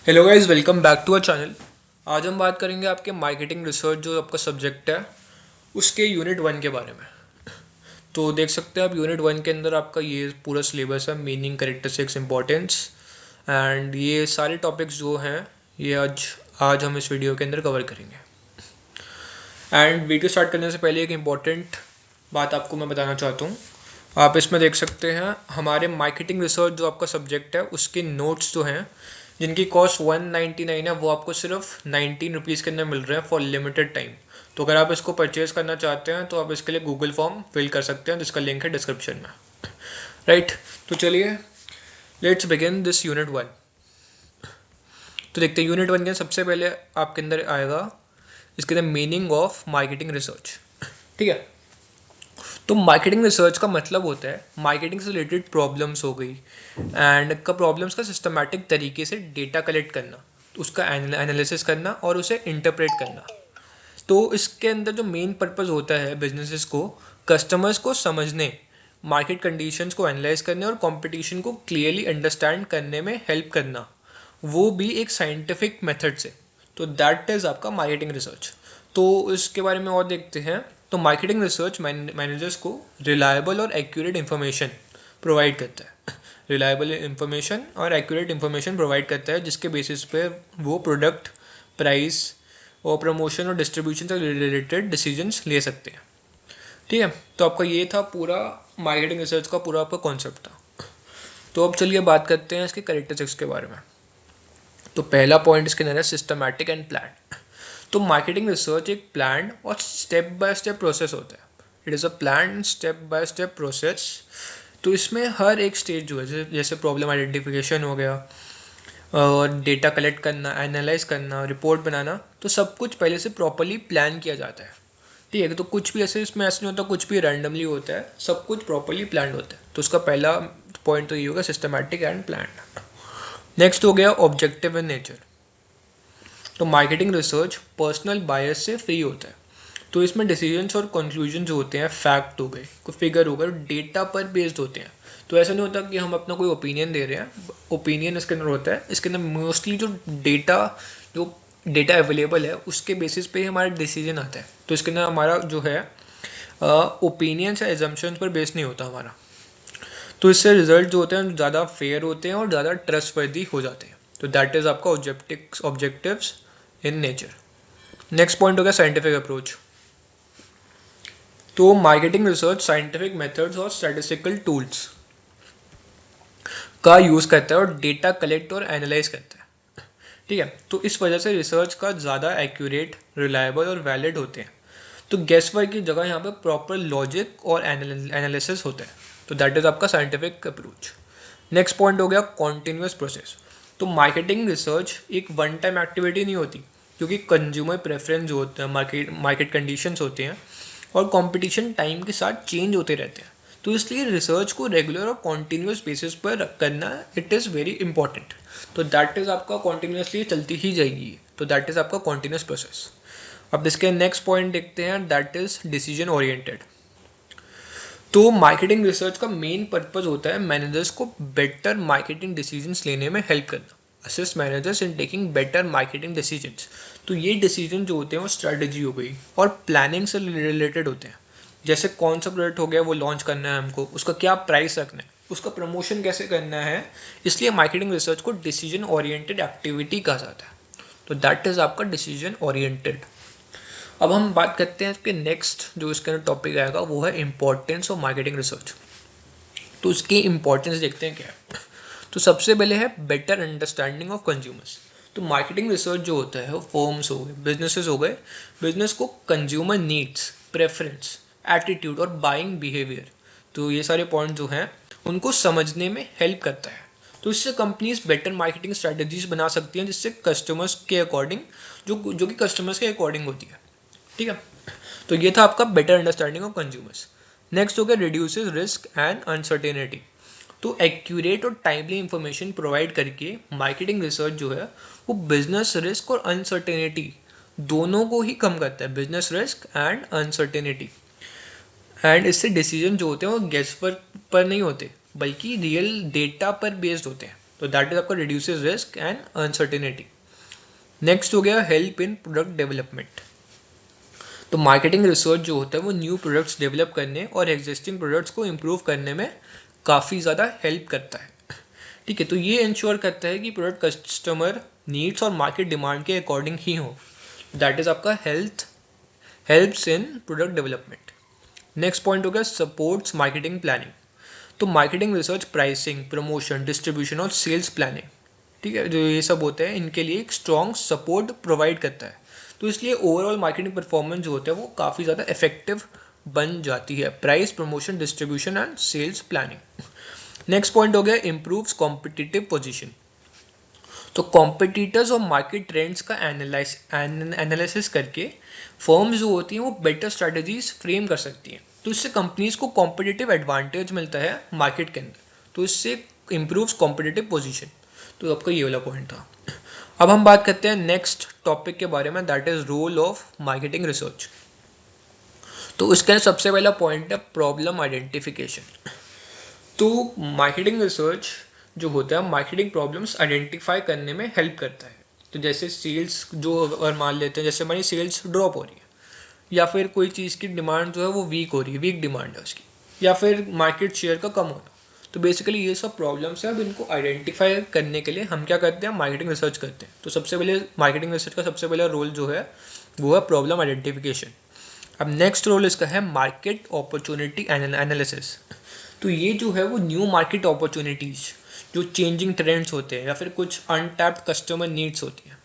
Hello guys, welcome back to our channel. आज हम बात करेंगे आपके मार्केटिंग रिसर्च जो आपका सब्जेक्ट है उसके यूनिट 1 के बारे में। तो देख सकते हैं आप यूनिट 1 के अंदर आपका ये पूरा सिलेबस है, मीनिंग, कैरेक्टरिस्टिक्स, इंपॉर्टेंस एंड ये सारे टॉपिक्स जो हैं ये आज हम इस वीडियो के अंदर कवर करेंगे। एंड वीडियो स्टार्ट करने से पहले एक इम्पॉर्टेंट बात आपको मैं बताना चाहता हूँ। आप इसमें देख सकते हैं हमारे मार्केटिंग रिसर्च जो आपका सब्जेक्ट है उसके नोट्स जो हैं जिनकी कॉस्ट 199 है वो आपको सिर्फ 19 रुपीज़ के अंदर मिल रहे हैं फॉर लिमिटेड टाइम। तो अगर आप इसको परचेज करना चाहते हैं तो आप इसके लिए गूगल फॉर्म फिल कर सकते हैं जिसका लिंक है डिस्क्रिप्शन में। राइट, तो चलिए लेट्स बिगिन दिस यूनिट 1। तो देखते हैं यूनिट 1 के सबसे पहले आपके अंदर आएगा इसके अंदर मीनिंग ऑफ मार्केटिंग रिसर्च। ठीक है, तो मार्केटिंग रिसर्च का मतलब होता है मार्केटिंग से रिलेटेड प्रॉब्लम्स हो गई एंड का प्रॉब्लम्स का सिस्टमैटिक तरीके से डेटा कलेक्ट करना, उसका एनालिसिस करना और उसे इंटरप्रेट करना। तो इसके अंदर जो मेन पर्पस होता है बिजनेसेस को कस्टमर्स को समझने, मार्केट कंडीशंस को एनालाइज करने और कंपटीशन को क्लियरली अंडरस्टैंड करने में हेल्प करना, वो भी एक साइंटिफिक मेथड से। तो दैट इज़ आपका मार्केटिंग रिसर्च। तो इसके बारे में और देखते हैं। तो मार्केटिंग रिसर्च मैनेजर्स को रिलायबल और एक्यूरेट इन्फॉर्मेशन प्रोवाइड करता है, रिलायबल इन्फॉर्मेशन और एक्यूरेट इन्फॉर्मेशन प्रोवाइड करता है जिसके बेसिस पे वो प्रोडक्ट, प्राइस और प्रमोशन और डिस्ट्रीब्यूशन से रिलेटेड डिसीजंस ले सकते हैं। ठीक है, तो आपका ये था पूरा मार्केटिंग रिसर्च का पूरा आपका कॉन्सेप्ट था। तो अब चलिए बात करते हैं इसके कैरेक्टरिस्टिक्स के बारे में। तो पहला पॉइंट इसके अंदर है सिस्टमैटिक एंड प्लान। तो मार्केटिंग रिसर्च एक प्लान और स्टेप बाय स्टेप प्रोसेस होता है। It is a plan step by step process. तो इसमें हर एक स्टेज जो है जैसे प्रॉब्लम आइडेंटिफिकेशन हो गया और डेटा कलेक्ट करना, एनालाइज करना, रिपोर्ट बनाना, तो सब कुछ पहले से प्रॉपरली प्लान किया जाता है। ठीक है, तो कुछ भी ऐसे इसमें ऐसा नहीं होता कुछ भी रैंडमली होता है, सब कुछ प्रॉपरली प्लान होता है। तो उसका पहला पॉइंट तो ये होगा सिस्टमैटिक एंड प्लान। नेक्स्ट हो गया ऑब्जेक्टिव इन नेचर। तो मार्केटिंग रिसर्च पर्सनल बायस से फ्री होता है। तो इसमें डिसीजंस और कंक्लूजन जो होते हैं फैक्ट हो गए, कोई फिगर हो गए, डेटा पर बेस्ड होते हैं। तो ऐसा नहीं होता कि हम अपना कोई ओपिनियन दे रहे हैं, ओपिनियन इसके अंदर होता है। इसके अंदर मोस्टली जो डेटा अवेलेबल है उसके बेसिस पे ही हमारा डिसीजन आता है। तो इसके अंदर हमारा जो है ओपिनियंस या एजम्पशंस पर बेस्ड नहीं होता हमारा। तो इससे रिजल्ट जो होते हैं ज़्यादा फेयर होते हैं और ज़्यादा ट्रस्टवर्दी हो जाते हैं। तो दैट इज़ आपका objectives in nature. Next point हो गया साइंटिफिक अप्रोच। तो मार्केटिंग रिसर्च साइंटिफिक मेथड्स और स्टैटिस्टिकल टूल्स का यूज़ करता है और डेटा कलेक्ट और एनालाइज करता है। ठीक है, तो इस वजह से रिसर्च का ज़्यादा एक्यूरेट, रिलायबल और वैलिड होते हैं। तो गेस वर्क की जगह यहाँ पे प्रॉपर लॉजिक और एनालिसिस होता है। तो दैट इज़ आपका साइंटिफिक अप्रोच। नेक्स्ट पॉइंट हो गया कॉन्टिन्यूस प्रोसेस। तो मार्केटिंग रिसर्च एक वन टाइम एक्टिविटी नहीं होती, क्योंकि कंज्यूमर प्रेफरेंस जो होता है, मार्केट कंडीशंस होते हैं और कंपटीशन टाइम के साथ चेंज होते रहते हैं। तो इसलिए रिसर्च को रेगुलर और कॉन्टिन्यूस बेसिस पर करना इट इज़ वेरी इंपॉर्टेंट। तो दैट इज़ आपका कॉन्टिन्यूसली चलती ही जाएगी। तो दैट इज़ आपका कॉन्टिन्यूस प्रोसेस। अब इसके नेक्स्ट पॉइंट देखते हैं, दैट इज़ डिसीजन ओरिएंटेड। तो मार्केटिंग रिसर्च का मेन पर्पज होता है मैनेजर्स को बेटर मार्केटिंग डिसीजंस लेने में हेल्प करना, assist managers in taking better marketing decisions. तो ये डिसीजन जो होते हैं वो स्ट्रेटजी हो गई और प्लानिंग से रिलेटेड होते हैं। जैसे कौन सा प्रोडक्ट हो गया वो लॉन्च करना है हमको, उसका क्या प्राइस रखना है, उसका प्रमोशन कैसे करना है। इसलिए मार्केटिंग रिसर्च को डिसीजन ओरिएंटेड एक्टिविटी कहा जाता है। तो दैट इज़ आपका डिसीजन ओरिएंटेड। अब हम बात करते हैं इसके नेक्स्ट जो इसके अंदर टॉपिक आएगा वो है इंपॉर्टेंस ऑफ मार्केटिंग रिसर्च। तो उसकी इंपॉर्टेंस देखते हैं क्या है। तो सबसे पहले है बेटर अंडरस्टैंडिंग ऑफ कंज्यूमर्स। तो मार्केटिंग रिसर्च जो होता है वो फर्म्स हो गए, बिजनेसेस हो गए, बिजनेस को कंज्यूमर नीड्स, प्रेफरेंस, एटीट्यूड और बाइंग बिहेवियर, तो ये सारे पॉइंट जो हैं उनको समझने में हेल्प करता है। तो इससे कंपनीज बेटर मार्केटिंग स्ट्रेटजीज बना सकती हैं जिससे कस्टमर्स के अकॉर्डिंग जो कि कस्टमर्स के अकॉर्डिंग होती है। ठीक है, तो ये था आपका better understanding of consumers. Next हो गया रिड्यूसेस रिस्क एंड अनसर्टेनिटी। तो एक्यूरेट और टाइमली इंफॉर्मेशन प्रोवाइड करके मार्केटिंग रिसर्च जो है वो बिजनेस रिस्क और अनसर्टेनिटी दोनों को ही कम करता है, business risk and uncertainty. And इससे डिसीजन जो होते हैं वो गेस पर नहीं होते बल्कि रियल डेटा पर बेस्ड होते हैं। तो दैट इज आपका reduces risk and uncertainty. Next हो गया हेल्प इन प्रोडक्ट डेवलपमेंट। तो मार्केटिंग रिसर्च जो होता है वो न्यू प्रोडक्ट्स डेवलप करने और एग्जिस्टिंग प्रोडक्ट्स को इम्प्रूव करने में काफ़ी ज़्यादा हेल्प करता है। ठीक है, तो ये इंश्योर करता है कि प्रोडक्ट कस्टमर नीड्स और मार्केट डिमांड के अकॉर्डिंग ही हो। दैट इज आपका helps in product development. Next point हो गया सपोर्ट्स मार्केटिंग प्लानिंग। तो marketing research pricing, promotion, distribution और सेल्स प्लानिंग, ठीक है, जो ये सब होते हैं इनके लिए एक स्ट्रॉन्ग सपोर्ट प्रोवाइड करता है। तो इसलिए ओवरऑल मार्केटिंग परफॉर्मेंस जो होता है वो काफ़ी ज़्यादा इफेक्टिव बन जाती है। Price, promotion, distribution and sales planning. Next point हो गया इम्प्रूव्स कॉम्पिटिटिव पोजीशन। तो कॉम्पिटिटर्स और मार्केट ट्रेंड्स का एनालिसिस करके फर्म्स जो होती हैं वो बेटर स्ट्रेटजीज फ्रेम कर सकती हैं। तो इससे कंपनीज को कॉम्पिटिटिव एडवांटेज मिलता है मार्केट के अंदर, तो इससे इम्प्रूव्स कॉम्पिटिटिव पोजीशन। तो आपका ये वाला पॉइंट था। अब हम बात करते हैं नेक्स्ट टॉपिक के बारे में, that is role of marketing research. तो इसका सबसे पहला पॉइंट है प्रॉब्लम आइडेंटिफिकेशन। तो मार्केटिंग रिसर्च जो होता है मार्केटिंग प्रॉब्लम्स आइडेंटिफाई करने में हेल्प करता है। तो जैसे सेल्स जो अगर मान लेते हैं, जैसे हमारी सेल्स ड्रॉप हो रही है, या फिर कोई चीज़ की डिमांड जो है वो वीक हो रही है, वीक डिमांड है उसकी, या फिर मार्केट शेयर का कम होना, तो बेसिकली ये सब प्रॉब्लम्स है। अब इनको आइडेंटिफाई करने के लिए हम क्या करते हैं, मार्केटिंग रिसर्च करते हैं। तो सबसे पहले मार्केटिंग रिसर्च का सबसे पहला रोल जो है वो है प्रॉब्लम आइडेंटिफिकेशन। अब नेक्स्ट रोल इसका है मार्केट अपॉर्चुनिटी एनालिसिस। तो ये जो है वो न्यू मार्केट अपॉर्चुनिटीज़, जो चेंजिंग ट्रेंड्स होते हैं या फिर कुछ अनटैप्ड कस्टमर नीड्स होती हैं,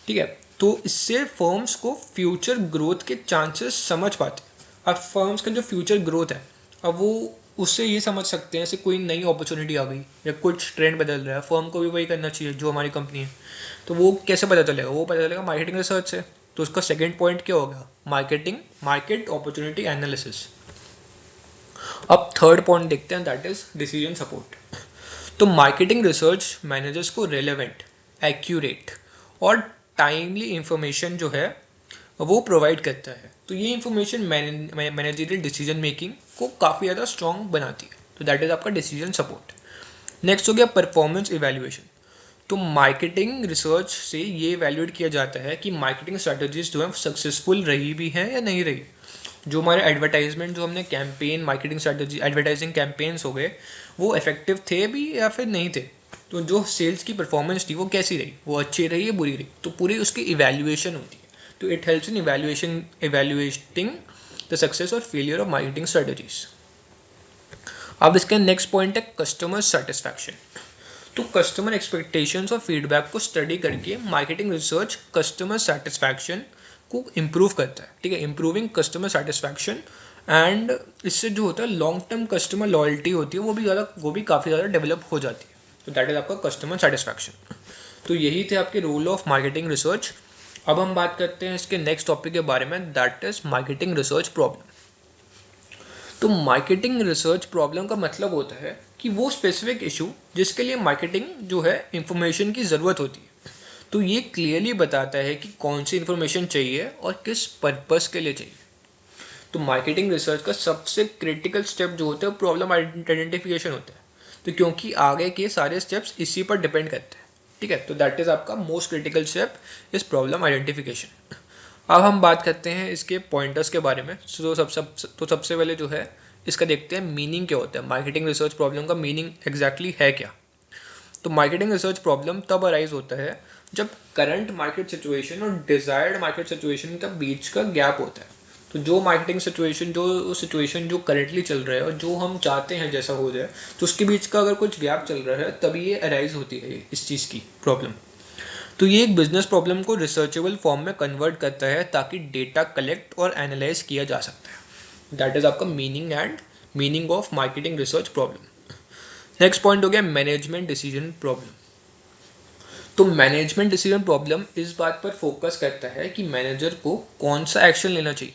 ठीक है, तो इससे फर्म्स को फ्यूचर ग्रोथ के चांसेस समझ पाते हैं। अब फर्म्स का जो फ्यूचर ग्रोथ है, अब वो उससे ये समझ सकते हैं, जैसे कोई नई अपॉर्चुनिटी आ गई या कुछ ट्रेंड बदल रहा है, फर्म को भी वही करना चाहिए जो हमारी कंपनी है। तो वो कैसे पता चलेगा, वो पता चलेगा मार्केटिंग रिसर्च से। तो उसका सेकेंड पॉइंट क्या होगा, मार्केट अपॉर्चुनिटी एनालिसिस। अब थर्ड पॉइंट देखते हैं, दैट इज डिसीजन सपोर्ट। तो मार्केटिंग रिसर्च मैनेजर्स को रेलेवेंट, एक्यूरेट और टाइमली इंफॉर्मेशन जो है वो प्रोवाइड करता है। तो ये इंफॉर्मेशन मैनेजरियल डिसीजन मेकिंग को काफ़ी ज़्यादा स्ट्रॉन्ग बनाती है। तो दैट इज आपका डिसीजन सपोर्ट। नेक्स्ट हो गया परफॉर्मेंस इवैल्यूएशन। तो मार्केटिंग रिसर्च से ये इवैल्यूएट किया जाता है कि मार्केटिंग स्ट्रैटेजीज जो है सक्सेसफुल रही भी हैं या नहीं रही। जो हमारे एडवर्टाइजमेंट, जो हमने campaign, marketing strategy, advertising campaigns हो गए, वो इफेक्टिव थे भी या फिर नहीं थे। तो जो सेल्स की परफॉर्मेंस थी वो कैसी रही, वो अच्छी रही या बुरी रही, तो पूरी उसकी इवैल्यूएशन होती है। तो it helps in evaluating the success और फेलियर ऑफ मार्केटिंग स्ट्रैटेजीज। अब इसका नेक्स्ट पॉइंट है कस्टमर सेटिस्फैक्शन। तो कस्टमर एक्सपेक्टेशंस और फीडबैक को स्टडी करके मार्केटिंग रिसर्च कस्टमर सेटिस्फैक्शन को इम्प्रूव करता है, ठीक है, इम्प्रूविंग कस्टमर सेटिस्फैक्शन। एंड इससे जो होता है लॉन्ग टर्म कस्टमर लॉयल्टी होती है वो भी काफ़ी ज़्यादा डेवलप हो जाती है। तो दैट इज आपका कस्टमर सेटिस्फैक्शन। तो यही थे आपके रोल ऑफ मार्केटिंग रिसर्च। अब हम बात करते हैं इसके नेक्स्ट टॉपिक के बारे में, that is marketing research problem. तो मार्केटिंग रिसर्च प्रॉब्लम का मतलब होता है कि वो स्पेसिफिक इशू जिसके लिए मार्केटिंग जो है इंफॉर्मेशन की ज़रूरत होती है। तो ये क्लियरली बताता है कि कौन सी इन्फॉर्मेशन चाहिए और किस पर्पस के लिए चाहिए। तो मार्केटिंग रिसर्च का सबसे क्रिटिकल स्टेप जो होता है प्रॉब्लम आइडेंटिफिकेशन होता है। तो क्योंकि आगे के सारे स्टेप्स इसी पर डिपेंड करते हैं, ठीक है, तो दैट इज आपका most critical step is problem identification. अब हम बात करते हैं इसके पॉइंटर्स के बारे में। तो सबसे पहले जो है इसका देखते हैं मीनिंग क्या होता है, मार्केटिंग रिसर्च प्रॉब्लम का मीनिंग एग्जैक्टली है क्या। तो मार्केटिंग रिसर्च प्रॉब्लम तब अराइज होता है जब करंट मार्केट सिचुएशन और डिजायर्ड मार्केट सिचुएशन का बीच का गैप होता है। तो जो मार्केटिंग सिचुएशन जो करंटली चल रहा है और जो हम चाहते हैं जैसा हो जाए, तो उसके बीच का अगर कुछ गैप चल रहा है तभी ये अराइज होती है इस चीज़ की प्रॉब्लम। तो ये एक बिजनेस प्रॉब्लम को रिसर्चेबल फॉर्म में कन्वर्ट करता है ताकि डेटा कलेक्ट और एनालाइज किया जा सकता है। दैट इज आपका meaning of marketing research problem. Next point हो गया मैनेजमेंट डिसीजन प्रॉब्लम। तो मैनेजमेंट डिसीजन प्रॉब्लम इस बात पर फोकस करता है कि मैनेजर को कौन सा एक्शन लेना चाहिए।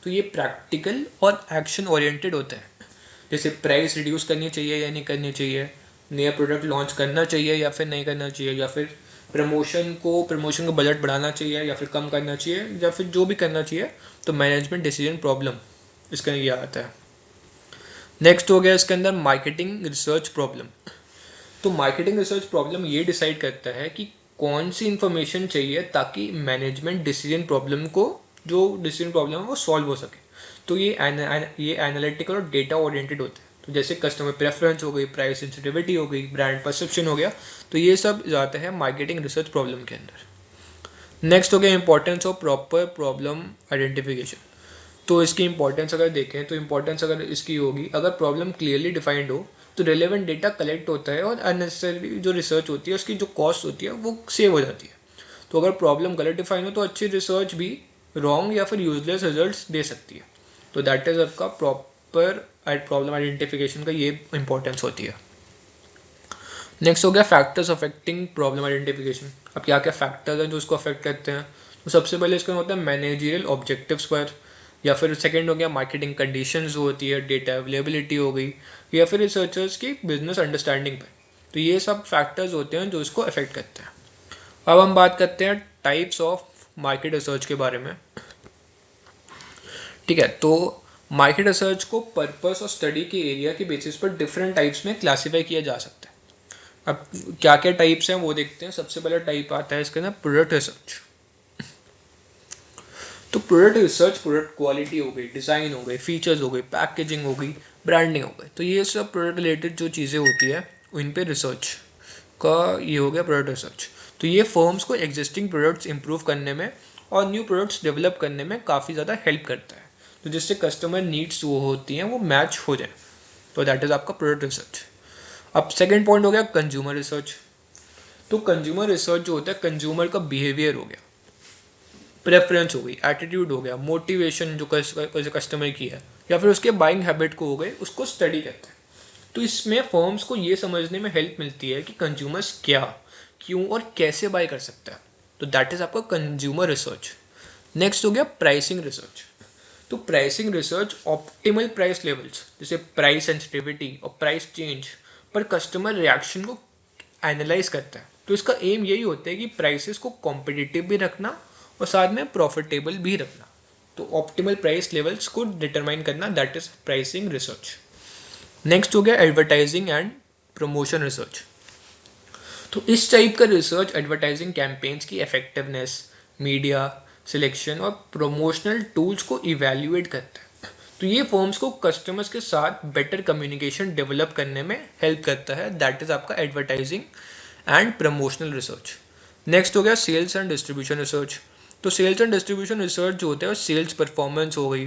तो ये प्रैक्टिकल और एक्शन ओरिएंटेड होता है। जैसे प्राइस रिड्यूस करनी चाहिए या नहीं करनी चाहिए, नया प्रोडक्ट लॉन्च करना चाहिए या फिर नहीं करना चाहिए, या फिर प्रमोशन का बजट बढ़ाना चाहिए या फिर कम करना चाहिए, या फिर जो भी करना चाहिए। तो मैनेजमेंट डिसीजन प्रॉब्लम इसका ये आता है। नेक्स्ट हो गया इसके अंदर मार्केटिंग रिसर्च प्रॉब्लम। तो मार्केटिंग रिसर्च प्रॉब्लम ये डिसाइड करता है कि कौन सी इंफॉर्मेशन चाहिए ताकि मैनेजमेंट डिसीजन प्रॉब्लम को, जो डिसीजन प्रॉब्लम है वो सॉल्व हो सके। तो ये एनालिटिकल और डेटा ओरिएंटेड होते हैं। तो जैसे कस्टमर प्रेफरेंस हो गई, प्राइस सेंसिटिविटी हो गई, ब्रांड परसेप्शन हो गया, तो ये सब जाते हैं मार्केटिंग रिसर्च प्रॉब्लम के अंदर। नेक्स्ट हो गया importance of proper problem identification. तो इसकी इंपॉर्टेंस अगर देखें तो इंपॉर्टेंस अगर इसकी होगी, अगर प्रॉब्लम क्लियरली डिफाइंड हो तो रिलेवेंट डेटा कलेक्ट होता है और अननेसेसरी जो रिसर्च होती है उसकी जो कॉस्ट होती है वो सेव हो जाती है। तो अगर प्रॉब्लम गलत डिफाइन हो तो अच्छी रिसर्च भी रॉन्ग या फिर यूजलेस रिजल्ट्स दे सकती है। तो दैट इज आपका प्रॉपर प्रॉब्लम आइडेंटिफिकेशन का ये इंपॉर्टेंस होती है। नेक्स्ट हो गया फैक्टर्स अफेक्टिंग प्रॉब्लम आइडेंटिफिकेशन। अब क्या क्या फैक्टर्स हैं जो इसको अफेक्ट करते हैं। तो सबसे पहले इसका होता है मैनेजरियल ऑब्जेक्टिव्स पर, या फिर सेकंड हो गया मार्केटिंग कंडीशंस जो होती है, डेटा अवेलेबिलिटी हो गई, या फिर रिसर्चर्स की बिजनेस अंडरस्टैंडिंग पर। तो ये सब फैक्टर्स होते हैं जो इसको अफेक्ट करते हैं। अब हम बात करते हैं टाइप्स ऑफ मार्केट रिसर्च के बारे में। ठीक है, तो मार्केट रिसर्च को पर्पस और स्टडी के एरिया के बेसिस पर डिफरेंट टाइप्स में क्लासीफाई किया जा सकता है। अब क्या क्या टाइप्स हैं वो देखते हैं। सबसे पहला टाइप आता है इसके अंदर प्रोडक्ट रिसर्च। तो प्रोडक्ट रिसर्च प्रोडक्ट क्वालिटी हो गई, डिज़ाइन हो गई, फीचर्स हो गई, पैकेजिंग हो गई, ब्रांडिंग हो गई, तो ये सब प्रोडक्ट रिलेटेड जो चीज़ें होती है उन पे रिसर्च का ये हो गया प्रोडक्ट रिसर्च। तो ये फर्म्स को एग्जिस्टिंग प्रोडक्ट्स इंप्रूव करने में और न्यू प्रोडक्ट्स डेवलप करने में काफ़ी ज़्यादा हेल्प करता है, तो जिससे कस्टमर नीड्स वो होती हैं वो मैच हो जाए। तो दैट इज़ आपका प्रोडक्ट रिसर्च। अब सेकेंड पॉइंट हो गया कंज्यूमर रिसर्च। तो कंज्यूमर रिसर्च जो होता है कंज्यूमर का बिहेवियर हो गया, प्रेफरेंस हो गई, एटीट्यूड हो गया, मोटिवेशन जो कस्टमर की है, या फिर उसके बाइंग हैबिट को हो गए, उसको स्टडी करते हैं। तो इसमें फर्म्स को ये समझने में हेल्प मिलती है कि कंज्यूमर्स क्या, क्यों और कैसे बाय कर सकता है। तो दैट इज आपका कंज्यूमर रिसर्च। नेक्स्ट हो गया प्राइसिंग रिसर्च। तो pricing research optimal price levels जैसे प्राइस सेंसिटिविटी और प्राइस चेंज पर कस्टमर रिएक्शन को एनालाइज करता है। तो इसका एम यही होता है कि प्राइसेस को कॉम्पिटिटिव भी रखना और साथ में प्रॉफिटेबल भी रखना। तो ऑप्टिमल प्राइस लेवल्स को डिटरमाइन करना, that is pricing research. Next हो गया एडवर्टाइजिंग एंड प्रमोशन रिसर्च। तो इस टाइप का रिसर्च एडवर्टाइजिंग कैंपेन्स की इफेक्टिवनेस, मीडिया सिलेक्शन और प्रमोशनल टूल्स को इवेल्युएट करता है। तो ये फर्म्स को कस्टमर्स के साथ बेटर कम्युनिकेशन डेवलप करने में हेल्प करता है, दैट इज आपका advertising and promotional research. Next हो गया सेल्स एंड डिस्ट्रीब्यूशन रिसर्च। तो सेल्स एंड डिस्ट्रीब्यूशन रिसर्च जो होता है सेल्स परफॉर्मेंस हो गई,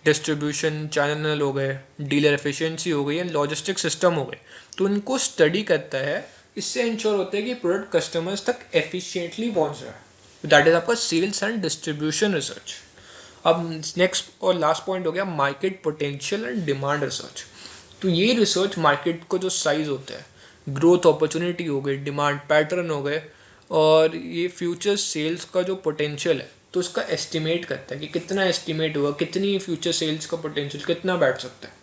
डिस्ट्रीब्यूशन चैनल हो गए, डीलर एफिशिएंसी हो गई एंड लॉजिस्टिक सिस्टम हो गए, तो इनको स्टडी करता है। इससे इंश्योर होता है कि प्रोडक्ट कस्टमर्स तक एफिशिएंटली पहुंच रहा है। दैट इज आपका सेल्स एंड डिस्ट्रीब्यूशन रिसर्च। अब नेक्स्ट और लास्ट पॉइंट हो गया market potential and demand research. तो ये रिसर्च मार्केट को जो साइज होता है, ग्रोथ अपॉर्चुनिटी हो गई, डिमांड पैटर्न हो गए, और ये फ्यूचर सेल्स का जो पोटेंशियल है तो उसका एस्टिमेट करता है कि कितना एस्टिमेट हुआ, कितनी फ्यूचर सेल्स का पोटेंशियल कितना बैठ सकता है।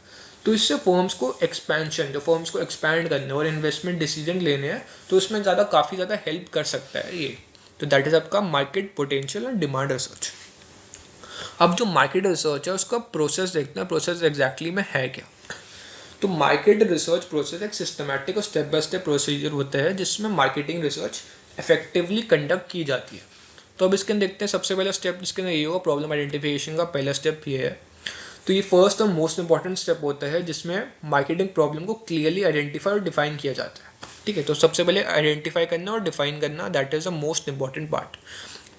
तो इससे फर्म्स को एक्सपेंशन, जो फर्म्स को एक्सपैंड करने और इन्वेस्टमेंट डिसीजन लेने हैं तो उसमें काफ़ी ज़्यादा हेल्प कर सकता है ये। तो दैट इज आपका market potential and demand research. अब जो मार्केट रिसर्च है उसका प्रोसेस देखते हैं, प्रोसेस एग्जैक्टली में है क्या। तो मार्केट रिसर्च प्रोसेस एक सिस्टमैटिक और स्टेप बाय स्टेप प्रोसीजर होता है जिसमें मार्केटिंग रिसर्च इफेक्टिवली कंडक्ट की जाती है। तो अब इसके देखते हैं सबसे पहला स्टेप इसके अंदर ये होगा, प्रॉब्लम आइडेंटिफिकेशन का पहला स्टेप ये है। तो ये फर्स्ट और मोस्ट इंपॉर्टेंट स्टेप होता है जिसमें मार्केटिंग प्रॉब्लम को क्लियरली आइडेंटिफाई और डिफाइन किया जाता है। ठीक है, तो सबसे पहले आइडेंटिफाई करना और डिफाइन करना, that is the most important part.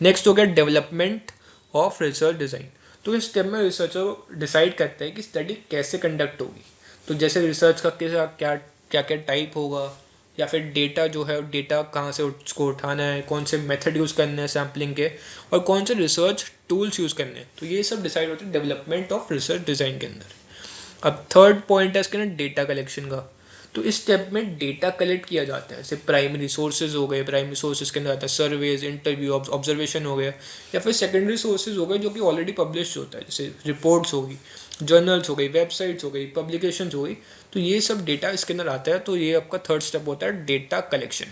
Next हो गया डेवलपमेंट ऑफ रिसर्च डिज़ाइन। तो इस स्टेप में रिसर्चर डिसाइड करता है कि स्टडी कैसे कंडक्ट होगी। तो जैसे रिसर्च का क्या क्या क्या टाइप होगा, या फिर डेटा जो है डेटा कहाँ से उसको उठाना है, कौन से मेथड यूज़ करने हैं सैम्पलिंग के, और कौन से रिसर्च टूल्स यूज़ करने हैं। तो ये सब डिसाइड होता है डेवलपमेंट ऑफ रिसर्च डिज़ाइन के अंदर। अब थर्ड पॉइंट है इसके अंदर डेटा कलेक्शन का। तो इस स्टेप में डेटा कलेक्ट किया जाता है, जैसे प्राइमरी सोर्सेज हो गए, प्राइमरी सोर्सेज के अंदर आता है सर्वेज, इंटरव्यू, ऑब्जर्वेशन हो गया, या फिर सेकेंडरी सोर्सेज हो गए जो कि ऑलरेडी पब्लिश होता है, जैसे रिपोर्ट्स हो गई, जर्नल्स हो गई, वेबसाइट्स हो गई, पब्लिकेशंस हो गई। तो ये सब डेटा इसके अंदर आता है। तो ये आपका थर्ड स्टेप होता है data collection.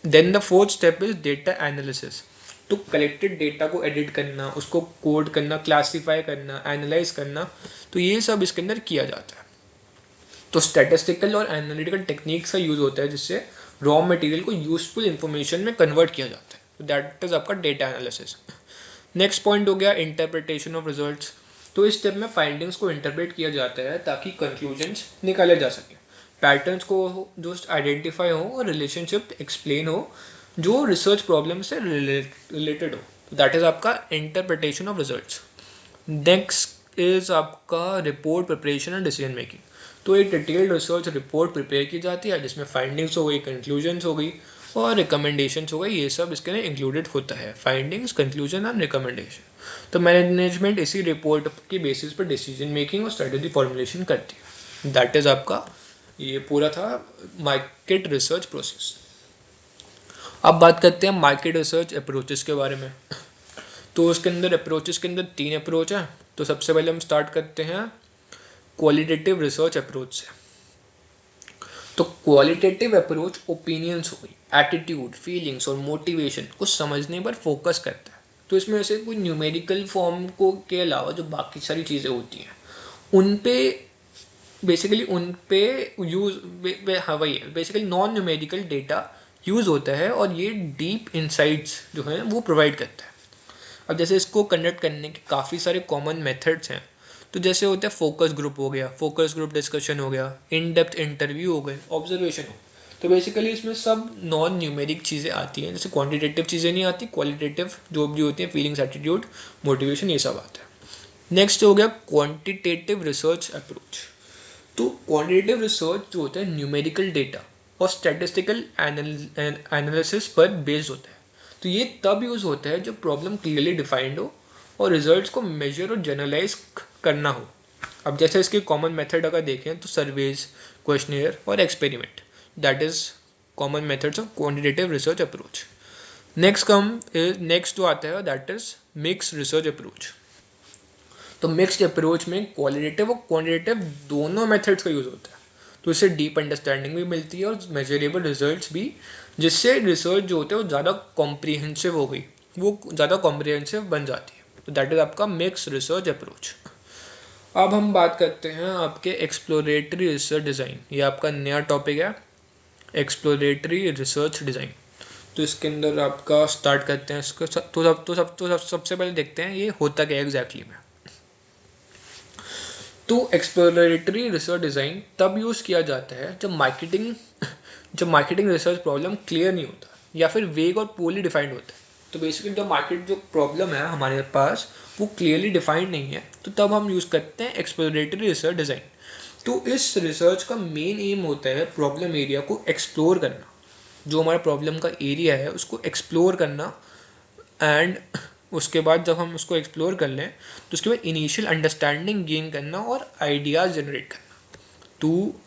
Then the fourth step is data analysis. तो कलेक्टेड डेटा को एडिट करना, उसको कोड करना, क्लासीफाई करना, एनालाइज करना, तो ये सब इसके अंदर किया जाता है। तो स्टैटिस्टिकल और एनालिटिकल टेक्निक्स का यूज होता है जिससे रॉ मटेरियल को यूजफुल इंफॉर्मेशन में कन्वर्ट किया जाता है, तो दैट इज आपका डेटा एनालिसिस। नेक्स्ट पॉइंट हो गया इंटरप्रिटेशन ऑफ रिजल्ट्स। तो इस स्टेप में फाइंडिंग्स को इंटरप्रेट किया जाता है ताकि कंक्लूजन्स निकाले जा सके, पैटर्न्स को जो आइडेंटिफाई हो और रिलेशनशिप एक्सप्लेन हो जो रिसर्च प्रॉब्लम से रिलेटेड हो, दैट इज आपका interpretation of results. Next is आपका report preparation and decision making. तो एक डिटेल्ड रिसर्च रिपोर्ट प्रिपेयर की जाती है जिसमें फाइंडिंग्स हो गई, कंक्लूजन्स हो गई और रिकमेंडेशंस हो गई, ये सब इसके अंदर इंक्लूडेड होता है, फाइंडिंग्स, कंक्लूजन एंड रिकमेंडेशन। तो मैनेजमेंट इसी रिपोर्ट के बेसिस पर डिसीजन मेकिंग और स्ट्रेटेजी फॉर्मुलेशन करती है। दैट इज आपका ये पूरा था मार्केट रिसर्च प्रोसेस। अब बात करते हैं मार्केट रिसर्च अप्रोचेस के बारे में। तो उसके अंदर अप्रोचेस के अंदर 3 अप्रोच हैं। तो सबसे पहले हम स्टार्ट करते हैं क्वालिटेटिव रिसर्च अप्रोच से। तो क्वालिटेटिव अप्रोच ओपिनियंस हो गई, एटीट्यूड, फीलिंग्स और मोटिवेशन को समझने पर फोकस करता है। तो इसमें ऐसे कोई न्यूमेरिकल फॉर्म को के अलावा जो बाकी सारी चीज़ें होती हैं उन पे यूज हाँ वही है, basically non numerical data use होता है और ये डीप इंसाइट्स जो है वो प्रोवाइड करता है। अब जैसे इसको कंडक्ट करने के काफ़ी सारे कॉमन मेथड्स हैं। तो जैसे होता है फोकस ग्रुप हो गया, फोकस ग्रुप डिस्कशन हो गया, इन डेप्थ इंटरव्यू हो गए, ऑब्जर्वेशन हो। तो बेसिकली इसमें सब नॉन न्यूमेरिक चीज़ें आती हैं, जैसे क्वांटिटेटिव चीज़ें नहीं आती, क्वालिटेटिव जो भी होती हैं, फीलिंग्स, एटीट्यूड, मोटिवेशन, ये सब आता है। नेक्स्ट हो गया क्वांटिटेटिव रिसर्च अप्रोच। तो क्वांटिटेटिव रिसर्च जो होता है न्यूमेरिकल डेटा और स्टैटिस्टिकल एनालिसिस पर बेस्ड होता है। तो ये तब यूज होता है जब प्रॉब्लम क्लियरली डिफाइंड हो और रिजल्ट्स को मेजर और जनरलाइज करना हो। अब जैसे इसके कॉमन मेथड अगर देखें तो सर्वेज, क्वेश्चनियर और experiment, that is common methods of quantitative research approach. Next जो आता है that is mix research approach. तो मिक्स्ड अप्रोच में क्वालिटेटिव और क्वांटिटेटिव दोनों मेथड्स का यूज होता है। तो इससे डीप अंडरस्टैंडिंग भी मिलती है और मेजरेबल रिजल्ट्स भी, जिससे रिसर्च जो होते हैं वो ज़्यादा कॉम्प्रिहेंसिव हो गई, वो ज़्यादा कॉम्प्रिहेंसिव बन जाती है। तो दैट इज आपका मिक्स रिसर्च अप्रोच। अब हम बात करते हैं आपके एक्सप्लोरेटरी रिसर्च डिज़ाइन। ये आपका नया टॉपिक है, एक्सप्लोरेटरी रिसर्च डिज़ाइन। तो इसके अंदर आपका स्टार्ट करते हैं इसको। सबसे पहले देखते हैं ये होता क्या एग्जैक्टली में। तो एक्सप्लोरेटरी रिसर्च डिज़ाइन तब यूज़ किया जाता है जब मार्केटिंग रिसर्च प्रॉब्लम क्लियर नहीं होता या फिर वेग और पोरली डिफाइंड होता है। तो बेसिकली जब मार्केट जो प्रॉब्लम है हमारे पास वो क्लियरली डिफाइंड नहीं है, तो तब हम यूज़ करते हैं एक्सप्लोरेटरी रिसर्च डिज़ाइन। तो इस रिसर्च का मेन एम होता है प्रॉब्लम एरिया को एक्सप्लोर करना, जो हमारा प्रॉब्लम का एरिया है उसको एक्सप्लोर करना, एंड उसके बाद जब हम उसको एक्सप्लोर कर लें तो उसके बाद इनिशियल अंडरस्टैंडिंग गेन करना और आइडियाज़ जनरेट करना,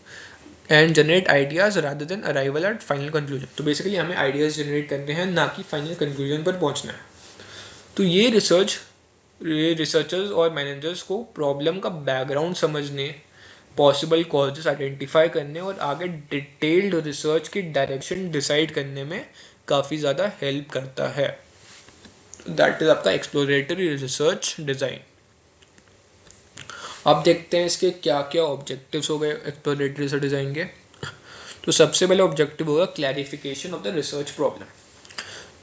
and generate ideas rather than arrival at final conclusion. तो बेसिकली हमें आइडियाज़ जनरेट करने हैं, ना कि फाइनल कंक्लूजन पर पहुंचना है। तो ये रिसर्चर्स और मैनेजर्स को प्रॉब्लम का बैकग्राउंड समझने, पॉसिबल कॉजेस आइडेंटिफाई करने और आगे डिटेल्ड रिसर्च की डायरेक्शन डिसाइड करने में काफ़ी ज़्यादा हेल्प करता है। दैट इज आपका एक्सप्लोरेटरी रिसर्च डिज़ाइन। अब देखते हैं इसके क्या क्या ऑब्जेक्टिव्स हो गए एक्सप्लोरेटरी रिसर्च डिज़ाइन के। तो सबसे पहले ऑब्जेक्टिव होगा clarification of the research problem.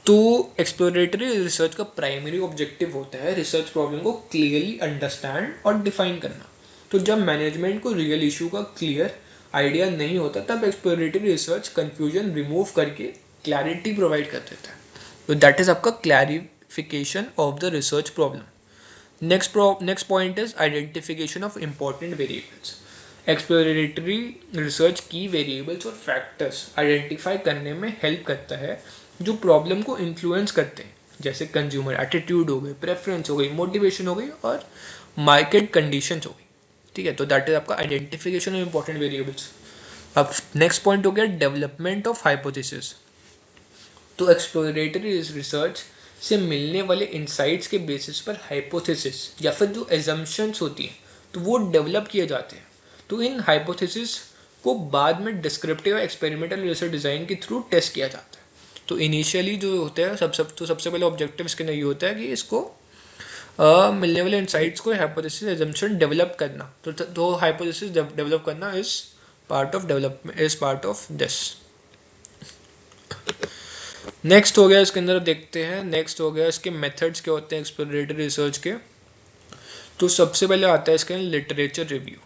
तो एक्सप्लोरेटरी रिसर्च का प्राइमरी ऑब्जेक्टिव होता है रिसर्च प्रॉब्लम को क्लियरली अंडरस्टैंड और डिफाइन करना। तो जब मैनेजमेंट को रियल इशू का क्लियर आइडिया नहीं होता तब एक्सप्लोरेटरी रिसर्च कंफ्यूजन रिमूव करके क्लैरिटी प्रोवाइड कर देता है। तो दैट इज आपका clarification of the research problem. Next point is identification of important variables. Exploratory research की वेरिएबल्स और फैक्टर्स आइडेंटिफाई करने में हेल्प करता है जो प्रॉब्लम को इन्फ्लुएंस करते हैं, जैसे कंज्यूमर एटीट्यूड हो गई, प्रेफरेंस हो गई, मोटिवेशन हो गई और मार्केट कंडीशंस हो गई। ठीक है, तो दैट इज आपका आइडेंटिफिकेशन ऑफ इंपॉर्टेंट वेरिएबल्स। अब नेक्स्ट पॉइंट हो गया डेवलपमेंट ऑफ हाइपोथेसिस। तो एक्सप्लोरेटरी रिसर्च से मिलने वाले इंसाइट्स के बेसिस पर हाइपोथेसिस या फिर जो एजम्पशंस होती हैं तो वो डेवलप किए जाते हैं। तो इन हाइपोथेसिस को बाद में डिस्क्रिप्टिव एक्सपेरिमेंटल रिसर्च डिज़ाइन के थ्रू टेस्ट किया जाता है। तो इनिशियली जो होता है सबसे पहले ऑब्जेक्टिव इसके अंदर ये होता है कि इसको मिलने वाले इंसाइट्स को हाइपोथेसिस एजम्पशन डेवलप करना। तो हाइपोथेसिस डेवलप करना is part of development, is part of this. Next हो गया इसके अंदर देखते हैं, नेक्स्ट हो गया इसके मेथड्स क्या होते हैं एक्सप्लोरेटरी रिसर्च के। तो सबसे पहले आता है इसके अंदर लिटरेचर रिव्यू।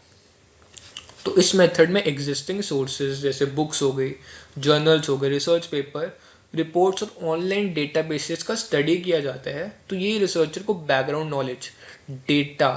तो इस मेथड में एग्जिस्टिंग सोर्सेज जैसे बुक्स हो गई, जर्नल्स हो गए, रिसर्च पेपर, रिपोर्ट्स और ऑनलाइन डेटाबेसेस का स्टडी किया जाता है। तो ये रिसर्चर को बैकग्राउंड नॉलेज, डेटा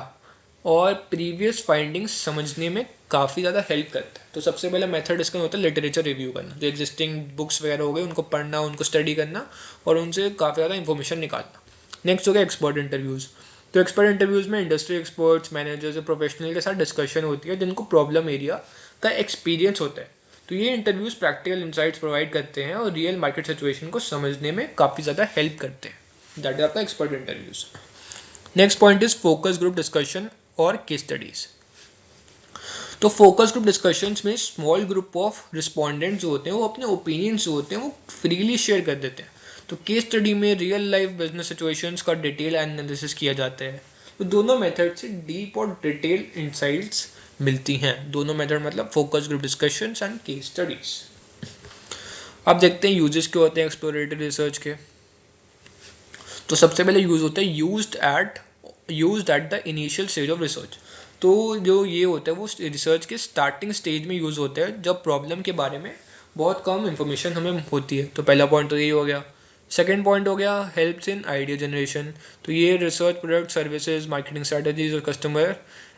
और प्रीवियस फाइंडिंग्स समझने में काफ़ी ज़्यादा हेल्प करता है। तो सबसे पहला मेथड इसका होता है लिटरेचर रिव्यू करना, जो एग्जिस्टिंग बुक्स वगैरह हो गए उनको पढ़ना, उनको स्टडी करना और उनसे काफ़ी ज़्यादा इन्फॉर्मेशन निकालना। नेक्स्ट हो गया एक्सपर्ट इंटरव्यूज़। तो एक्सपर्ट इंटरव्यूज़ में इंडस्ट्री एक्सपर्ट्स, मैनेजर्स और प्रोफेशनल के साथ डिस्कशन होती है जिनको प्रॉब्लम एरिया का एक्सपीरियंस होता है। तो ये इंटरव्यूज़ प्रैक्टिकल इंसाइट्स प्रोवाइड करते हैं और रियल मार्केट सिचुएशन को समझने में काफ़ी ज़्यादा हेल्प करते हैं। दैट इज आपका expert interviews. Next point is focus group discussion और केस स्टडीज। तो फोकस ग्रुप डिस्कशंस में स्मॉल ग्रुप ऑफ रिस्पोंडेंट्स जो होते हैं वो अपने ओपिनियंस जो होते हैं वो फ्रीली शेयर कर देते हैं। तो केस स्टडी में रियल लाइफ बिजनेस सिचुएशंस का डिटेल एनालिसिस किया जाता है। तो दोनों मेथड से डीप और डिटेल इंसाइट्स मिलती हैं। दोनों मेथड मतलब focus group discussions and case studies. अब देखते हैं यूजेस क्या होते हैं एक्सप्लोरेटरी रिसर्च के। तो सबसे पहले यूज होता है used at the initial stage of research. तो जो ये होता है वो रिसर्च के स्टार्टिंग स्टेज में यूज़ होता है जब प्रॉब्लम के बारे में बहुत कम इन्फॉर्मेशन हमें होती है। तो पहला पॉइंट तो यही हो गया। सेकेंड पॉइंट हो गया हेल्प्स इन आइडिया जनरेशन। तो ये research product services marketing strategies और कस्टमर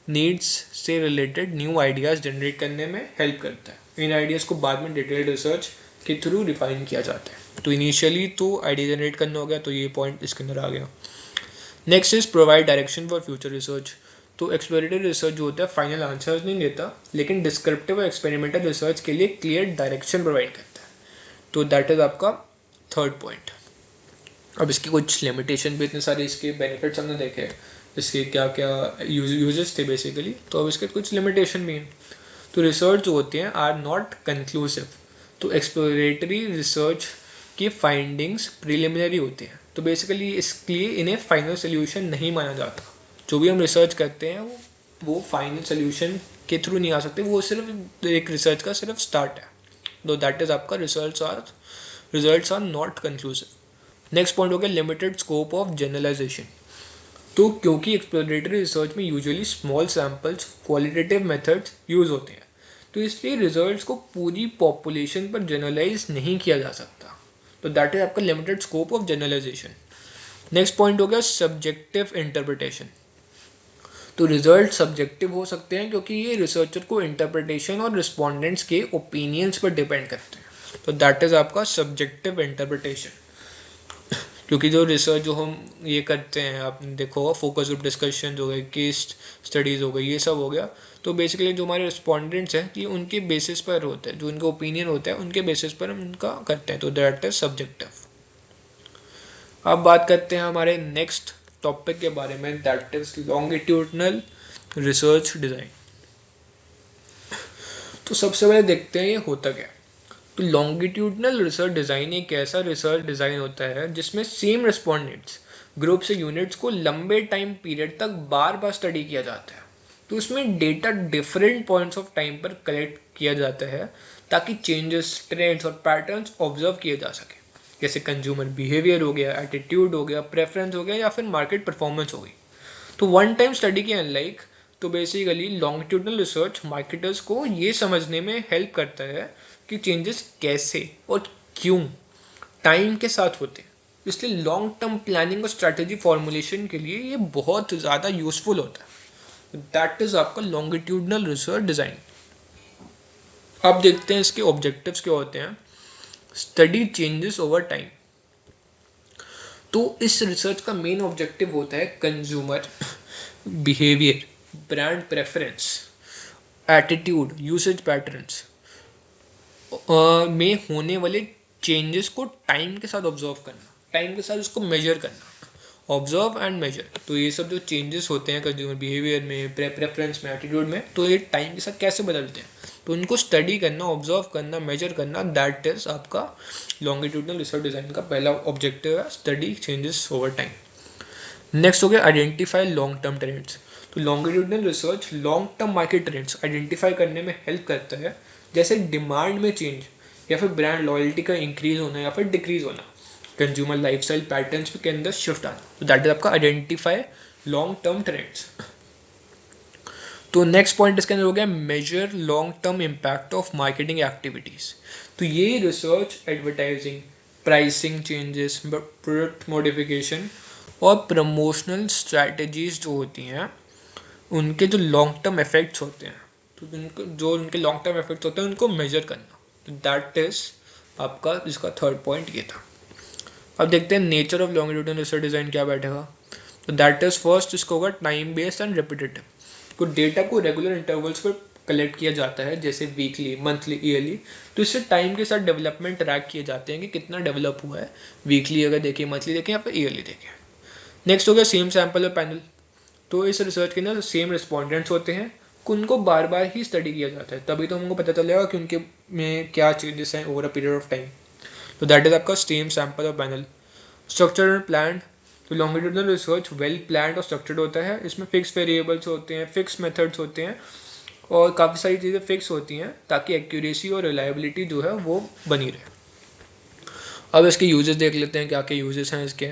नीड्स से रिलेटेड न्यू आइडियाज़ जनरेट करने में हेल्प करता है। इन आइडियाज़ को बाद में डिटेल्ड रिसर्च के थ्रू रिफाइन किया जाता है। तो इनिशियली तो आइडिया जनरेट करना हो गया, तो ये पॉइंट इसके अंदर आ गया। Next is provide direction for future research. तो एक्सप्लोरेटरी रिसर्च जो होता है फाइनल आंसर्स नहीं देता, लेकिन डिस्क्रिप्टिव और एक्सपेरिमेंटल रिसर्च के लिए क्लियर डायरेक्शन प्रोवाइड करता है। तो दैट इज आपका थर्ड पॉइंट। अब इसके कुछ लिमिटेशन भी इतने सारे इसके बेनिफिट्स हमने देखे, इसके क्या क्या यूजेस थे बेसिकली, तो अब इसके कुछ लिमिटेशन भी हैं। तो रिसर्च जो होती हैं आर नॉट कंक्लूसिव। तो एक्सप्लोरेटरी रिसर्च की फाइंडिंग्स प्रिलिमिनरी होती हैं। तो बेसिकली इसलिए इन्हें फाइनल सोल्यूशन नहीं माना जाता। जो भी हम रिसर्च करते हैं वो फाइनल सोल्यूशन के थ्रू नहीं आ सकते, वो सिर्फ एक रिसर्च का सिर्फ स्टार्ट है। तो दैट इज आपका results are not conclusive. Next point हो गया लिमिटेड स्कोप ऑफ जनरलाइजेशन। तो क्योंकि एक्सप्लोरेटरी रिसर्च में usually small samples, qualitative methods use होते हैं, तो इसलिए रिजल्ट्स को पूरी पॉपुलेशन पर जनरलाइज नहीं किया जा सकता। तो दैट इज आपका limited scope of generalization. Next point हो गया सब्जेक्टिव इंटरप्रिटेशन। तो रिजल्ट सब्जेक्टिव हो सकते हैं क्योंकि ये रिसर्चर को इंटरप्रिटेशन और रिस्पोंडेंट्स के ओपिनियंस पर डिपेंड करते हैं। तो दैट इज आपका सब्जेक्टिव इंटरप्रिटेशन। क्योंकि जो रिसर्च जो हम ये करते हैं, आपने देखा होगा फोकस ग्रुप डिस्कशन हो गए, केस स्टडीज़ हो गई, ये सब हो गया। तो बेसिकली जो हमारे रिस्पोंडेंट्स हैं ये उनके बेसिस पर होते हैं, जो उनका ओपिनियन होता है उनके बेसिस पर हम उनका करते हैं। तो दैट इज सब्जेक्टिव। अब बात करते हैं हमारे नेक्स्ट टॉपिक के बारे में, that is longitudinal research design. तो सबसे पहले देखते हैं ये होता क्या है। तो लॉन्गिट्यूडनल रिसर्च डिज़ाइन एक ऐसा रिसर्च डिज़ाइन होता है जिसमें सेम रिस्पोंडेंट्स ग्रुप से यूनिट्स को लंबे टाइम पीरियड तक बार बार स्टडी किया जाता है। तो उसमें data different points of time पर कलेक्ट किया जाता है ताकि चेंजेस, ट्रेंड्स और पैटर्न्स ऑब्जर्व किए जा सके। जैसे कंज्यूमर बिहेवियर हो गया, एटीट्यूड हो गया, प्रेफरेंस हो गया या फिर मार्केट परफॉर्मेंस हो गई। तो वन टाइम स्टडी के अनलाइक तो बेसिकली लॉन्गिट्यूडनल रिसर्च मार्केटर्स को ये समझने में हेल्प करता है कि चेंजेस कैसे और क्यों टाइम के साथ होते हैं। इसलिए लॉन्ग टर्म प्लानिंग और स्ट्रैटेजी फॉर्मुलेशन के लिए ये बहुत ज़्यादा यूजफुल होता है। दैट इज आपका लॉन्गिट्यूडनल रिसर्च डिज़ाइन। अब देखते हैं इसके ऑब्जेक्टिव्स क्या होते हैं। Study changes over time. तो इस रिसर्च का मेन ऑब्जेक्टिव होता है consumer behaviour, brand preference, attitude, usage patterns में होने वाले चेंजेस को टाइम के साथ ऑब्जर्व करना, टाइम के साथ उसको मेजर करना, ऑब्जर्व एंड मेजर। तो ये सब जो चेंजेस होते हैं कंज्यूमर बिहेवियर में, प्रेफरेंस में, एटीट्यूड में, तो ये टाइम के साथ कैसे बदलते हैं, तो उनको स्टडी करना, ऑब्जर्व करना, मेजर करना, दैट इज आपका लॉन्गिट्यूडनल रिसर्च डिज़ाइन का पहला ऑब्जेक्टिव है, study changes over time. Next हो गया आइडेंटिफाई लॉन्ग टर्म ट्रेंड्स। तो longitudinal research long term market trends identify करने में हेल्प करता है जैसे डिमांड में चेंज या फिर ब्रांड लॉयल्टी का इंक्रीज होना या फिर डिक्रीज होना, कंज्यूमर लाइफस्टाइल पैटर्न्स के अंदर शिफ्ट आना। तो दैट इज आपका आइडेंटिफाई लॉन्ग टर्म ट्रेंड्स। तो नेक्स्ट पॉइंट इसके अंदर हो गया major long term impact of marketing activities. तो ये research advertising, pricing changes, product modification और प्रमोशनल स्ट्रैटेजीज जो होती हैं उनके जो लॉन्ग टर्म इफेक्ट्स होते हैं, तो उनके लॉन्ग टर्म इफेक्ट्स होते हैं उनको मेजर करना। तो दैट इज आपका इसका थर्ड पॉइंट ये था। अब देखते हैं nature of longitudinal research design क्या बैठेगा। तो दैट इज फर्स्ट इसका होगा टाइम बेस्ड एंड रिपीटेटिव। तो डेटा को रेगुलर इंटरवल्स पर कलेक्ट किया जाता है, जैसे वीकली, मंथली, ईयरली। तो इससे टाइम के साथ डेवलपमेंट ट्रैक किए जाते हैं कि कितना डेवलप हुआ है, वीकली अगर देखें, मंथली देखें या फिर ईयरली देखें। नेक्स्ट हो गया सेम सैंपल और पैनल। तो इस रिसर्च के अंदर सेम रिस्पॉन्डेंट्स होते हैं, उनको बार बार ही स्टडी किया जाता है, तभी तो हमको पता चलेगा कि उनके में क्या चेंजेस हैं over a period of time. तो दैट इज आपका सेम सैंपल और पैनल। Structured and planned. तो लॉन्गिट्यूडिनल रिसर्च वेल प्लान्ड और स्ट्रक्चर्ड होता है। इसमें फिक्स वेरिएबल्स होते हैं, फिक्स मेथड्स होते हैं और काफ़ी सारी चीज़ें फिक्स होती हैं ताकि एक्यूरेसी और रिलायबिलिटी जो है वो बनी रहे। अब इसके यूजेस देख लेते हैं, क्या क्या यूजेस हैं इसके।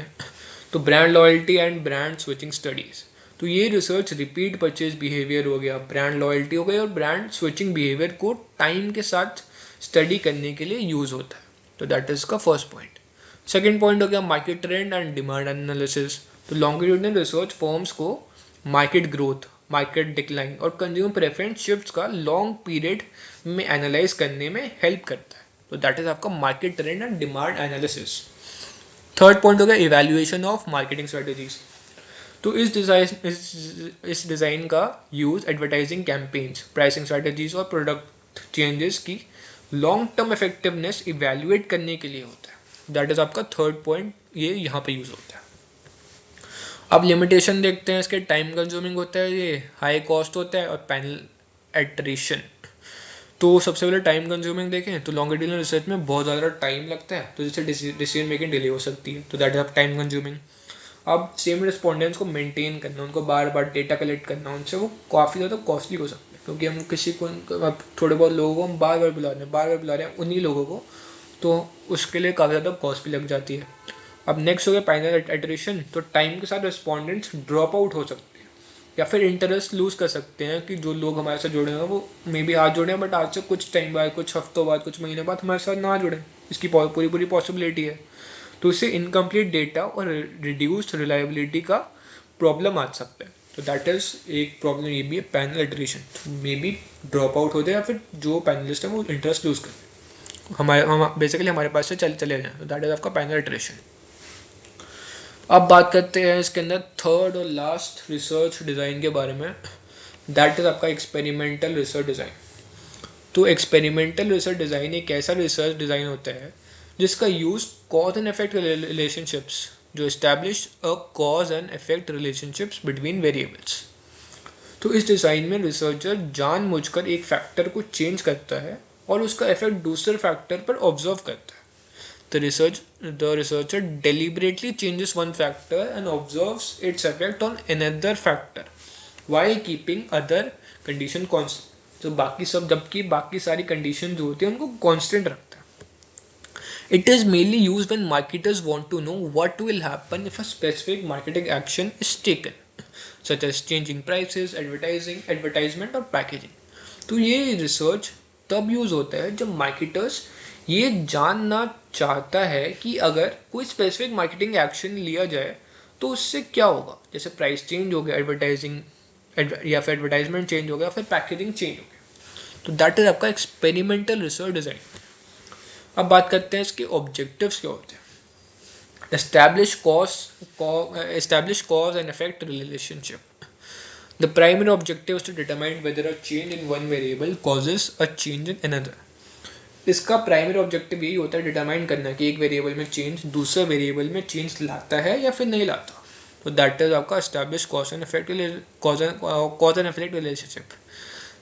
तो brand loyalty and brand switching studies. तो ये रिसर्च रिपीट परचेज बिहेवियर हो गया, ब्रांड लॉयल्टी हो गई और ब्रांड स्विचिंग बिहेवियर को टाइम के साथ स्टडी करने के लिए यूज़ होता है। तो दैट इज का फर्स्ट पॉइंट। सेकेंड पॉइंट हो गया market trend and demand analysis. तो लॉन्गिट्यूडिनल रिसर्च फर्म्स को मार्केट ग्रोथ, मार्केट डिक्लाइन और कंज्यूमर प्रेफरेंस शिफ्ट्स का लॉन्ग पीरियड में एनालाइज करने में हेल्प करता है। तो दैट इज आपका market trend and demand analysis. Third point हो गया इवैल्यूएशन ऑफ मार्केटिंग स्ट्रेटेजीज। तो इस डिज़ाइन का use advertising campaigns, pricing strategies और प्रोडक्ट चेंजेस की लॉन्ग टर्म इफेक्टिवनेस इवैल्यूएट करने के लिए होता है। दैट इज आपका थर्ड पॉइंट, ये यहाँ पे यूज़ होता है। अब लिमिटेशन देखते हैं इसके। टाइम कंज्यूमिंग होता है, ये हाई कॉस्ट होता है और पैनल एट्रिशन। तो सबसे पहले टाइम कंज्यूमिंग देखें तो लॉन्गिट्यूडिनल रिसर्च में बहुत ज़्यादा टाइम लगता है, तो जिससे डिसीजन मेकिंग डिले हो सकती है। तो that is of time consuming. अब सेम रिस्पॉन्डेंट्स को मेंटेन करना, उनको बार बार डेटा कलेक्ट करना, उनसे वो काफ़ी ज़्यादा कॉस्टली हो सकता है, क्योंकि हम किसी को अब थोड़े बहुत लोगों को हम बार बार बुला रहे हैं उन्हीं लोगों को, तो उसके लिए काफ़ी ज़्यादा कॉस्ट भी लग जाती है। अब नेक्स्ट हो गया पैनल एट्रिशन। तो टाइम के साथ रिस्पॉन्डेंट्स ड्रॉप आउट हो सकते हैं या फिर इंटरेस्ट लूज कर सकते हैं, कि जो लोग हमारे साथ जुड़े हैं वो मे बी आज जुड़े हैं बट आज से कुछ टाइम बाद, कुछ हफ्तों बाद, कुछ महीने बाद हमारे साथ ना जुड़े, इसकी पूरी पॉसिबिलिटी है। तो इससे इनकम्प्लीट डेटा और रिड्यूस्ड रिलायबिलिटी का प्रॉब्लम आ सकता है। तो दैट इज एक प्रॉब्लम ये भी है panel attrition, may be drop out हो जाए या फिर जो पैनलिस्ट है वो इंटरेस्ट लूज कर बेसिकली हमारे पास से चले जाए। तो दैट इज आपका पैनल एट्रिशन। अब बात करते हैं इसके अंदर थर्ड और लास्ट रिसर्च डिज़ाइन के बारे में। दैट इज आपका एक्सपेरिमेंटल रिसर्च डिज़ाइन। तो एक्सपेरिमेंटल रिसर्च डिज़ाइन एक ऐसा रिसर्च डिज़ाइन होता है जिसका use cause and effect relationships, जो establish a cause and effect relationships between variables. तो इस डिज़ाइन में रिसर्चर जानबूझकर एक फैक्टर को चेंज करता है और उसका इफेक्ट दूसरे फैक्टर पर ऑब्जर्व करता है। The researcher deliberately changes one factor and observes its effect on another factor while keeping other condition constant. तो जबकि बाकी सारी condition जो होती है उनको constant रखता है। It is mainly used when marketers want to know what will happen if a specific marketing action is taken, such as changing prices, advertisement और packaging. तो ये research तब यूज होता है जब marketers ये जानना चाहता है कि अगर कोई स्पेसिफिक मार्केटिंग एक्शन लिया जाए तो उससे क्या होगा, जैसे प्राइस चेंज हो गया, या फिर एडवर्टाइजमेंट चेंज हो गया, फिर पैकेजिंग चेंज हो गया। तो दैट इज आपका एक्सपेरिमेंटल रिसर्च डिजाइन। अब बात करते हैं इसके ऑब्जेक्टिव्स क्या होते हैं। Establish cause and effect relationship. The primary objective is to determine whether a change in one variable causes a change in another. इसका प्राइमरी ऑब्जेक्टिव यही होता है डिटरमाइन करना कि एक वेरिएबल में चेंज दूसरे वेरिएबल में चेंज लाता है या फिर नहीं लाता। तो दैट इज आपका establish cause and effect relationship.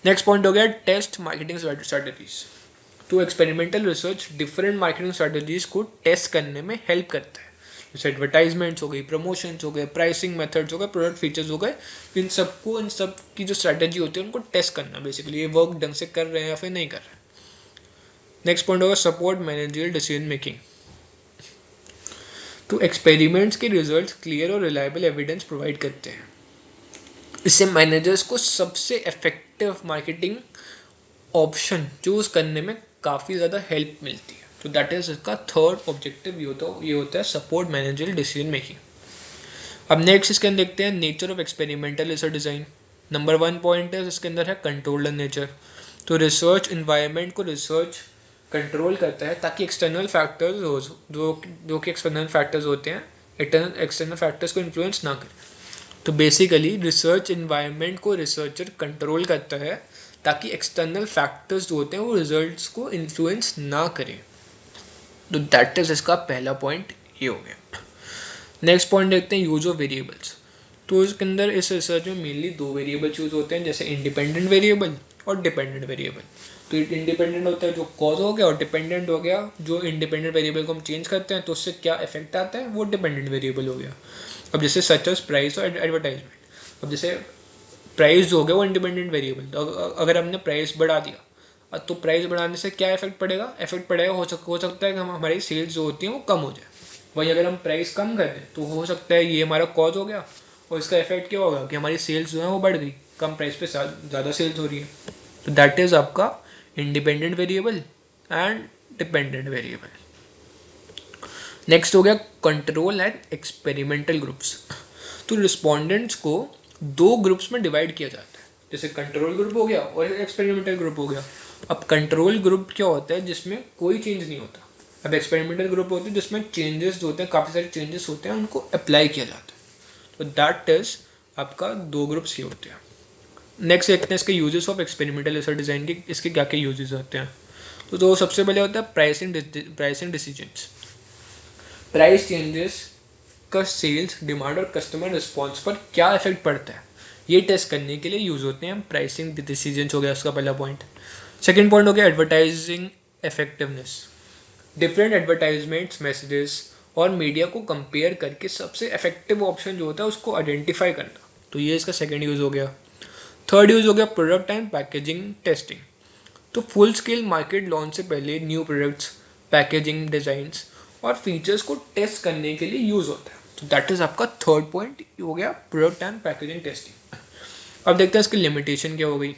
Next point हो गया टेस्ट मार्केटिंग स्ट्रेटजीज। तो experimental research different marketing strategies को टेस्ट करने में हेल्प करता है, जैसे एडवर्टाइजमेंट्स हो गई, प्रमोशंस हो गए, प्राइसिंग मेथड्स हो गए, प्रोडक्ट फीचर्स हो गए। इन सब की जो स्ट्रेटजी होती है उनको टेस्ट करना, बेसिकली ये वर्क ढंग से कर रहे हैं या फिर नहीं कर रहे हैं। नेक्स्ट पॉइंट होगा सपोर्ट मैनेजरियल डिसीजन मेकिंग। तो एक्सपेरिमेंट्स के रिजल्ट्स क्लियर और रिलायबल एविडेंस प्रोवाइड करते हैं। इससे मैनेजर्स को सबसे इफेक्टिव मार्केटिंग ऑप्शन चूज करने में काफ़ी ज़्यादा हेल्प मिलती है। तो दैट इज इसका थर्ड ऑब्जेक्टिव ये होता है सपोर्ट मैनेजरियल डिसीजन मेकिंग। अब नेक्स्ट इसके अंदर देखते हैं nature of experimental research design. Number 1 point है इसके अंदर है कंट्रोल्ड नेचर। तो रिसर्च इन्वायरमेंट को रिसर्च कंट्रोल करता है ताकि एक्सटर्नल फैक्टर्स जो कि एक्सटर्नल फैक्टर्स होते हैं एक्सटर्नल फैक्टर्स को इन्फ्लुएंस ना करें। तो बेसिकली रिसर्च इन्वायरमेंट को रिसर्चर कंट्रोल करता है ताकि एक्सटर्नल फैक्टर्स जो होते हैं वो रिजल्ट्स को इन्फ्लुएंस ना करें। तो दैट इज इसका पहला पॉइंट ये हो गया। नेक्स्ट पॉइंट देखते हैं यूज ऑफ वेरिएबल्स। तो इसके अंदर इस रिसर्च में मेनली 2 वेरिएबल यूज होते हैं, जैसे इंडिपेंडेंट वेरिएबल और डिपेंडेंट वेरिएबल। तो इंडिपेंडेंट होता है जो कॉज हो गया, और डिपेंडेंट हो गया जो इंडिपेंडेंट वेरिएबल को हम चेंज करते हैं तो उससे क्या इफेक्ट आता है, वो डिपेंडेंट वेरिएबल हो गया। अब जैसे सच एज प्राइस और एडवर्टाइजमेंट। अब जैसे प्राइस जो हो गया वो इंडिपेंडेंट वेरिएबल, तो अगर हमने प्राइस बढ़ा दिया तो प्राइस बढ़ाने से क्या इफेक्ट पड़ेगा, हो सकता है कि हमारी सेल्स जो होती है वो कम हो जाए। वहीं अगर हम प्राइस कम कर दें तो हो सकता है ये हमारा कॉज हो गया, और इसका इफेक्ट क्या होगा कि हमारी सेल्स जो है वो बढ़ गई, कम प्राइस पे ज़्यादा सेल्स हो रही है। तो दैट इज आपका independent variable and dependent variable. Next हो गया कंट्रोल एंड एक्सपेरिमेंटल ग्रुप्स। तो रिस्पोंडेंट्स को 2 ग्रुप्स में डिवाइड किया जाता है, जैसे कंट्रोल ग्रुप हो गया और एक्सपेरिमेंटल ग्रुप हो गया। अब कंट्रोल ग्रुप क्या होता है, जिसमें कोई चेंज नहीं होता। अब एक्सपेरिमेंटल ग्रुप होते हैं जिसमें चेंजेस जो होते हैं, काफ़ी सारे चेंजेस होते हैं, उनको अप्लाई किया जाता है। तो दैट इज आपका 2 ग्रुप्स ही होते हैं। नेक्स्ट देखते हैं इसके uses of experimental research design के, इसके क्या क्या यूजेस होते हैं। तो सबसे पहले होता है प्राइसिंग डिसीजंस। प्राइस चेंजेस का सेल्स डिमांड और कस्टमर रिस्पॉन्स पर क्या इफेक्ट पड़ता है, ये टेस्ट करने के लिए यूज होते हैं प्राइसिंग डिसीजंस। हो गया उसका पहला पॉइंट। सेकेंड पॉइंट हो गया advertising effectiveness. Different advertisements, messages और मीडिया को कंपेयर करके सबसे इफेक्टिव ऑप्शन जो होता है उसको आइडेंटिफाई करना। तो ये इसका सेकेंड यूज हो गया। थर्ड यूज हो गया प्रोडक्ट एंड पैकेजिंग टेस्टिंग। तो फुल स्केल मार्केट लॉन्च से पहले न्यू प्रोडक्ट्स, पैकेजिंग डिजाइंस और फीचर्स को टेस्ट करने के लिए यूज होता है। तो दैट इज आपका थर्ड पॉइंट हो गया प्रोडक्ट एंड पैकेजिंग टेस्टिंग। अब देखते हैं इसकी लिमिटेशन क्या हो गई।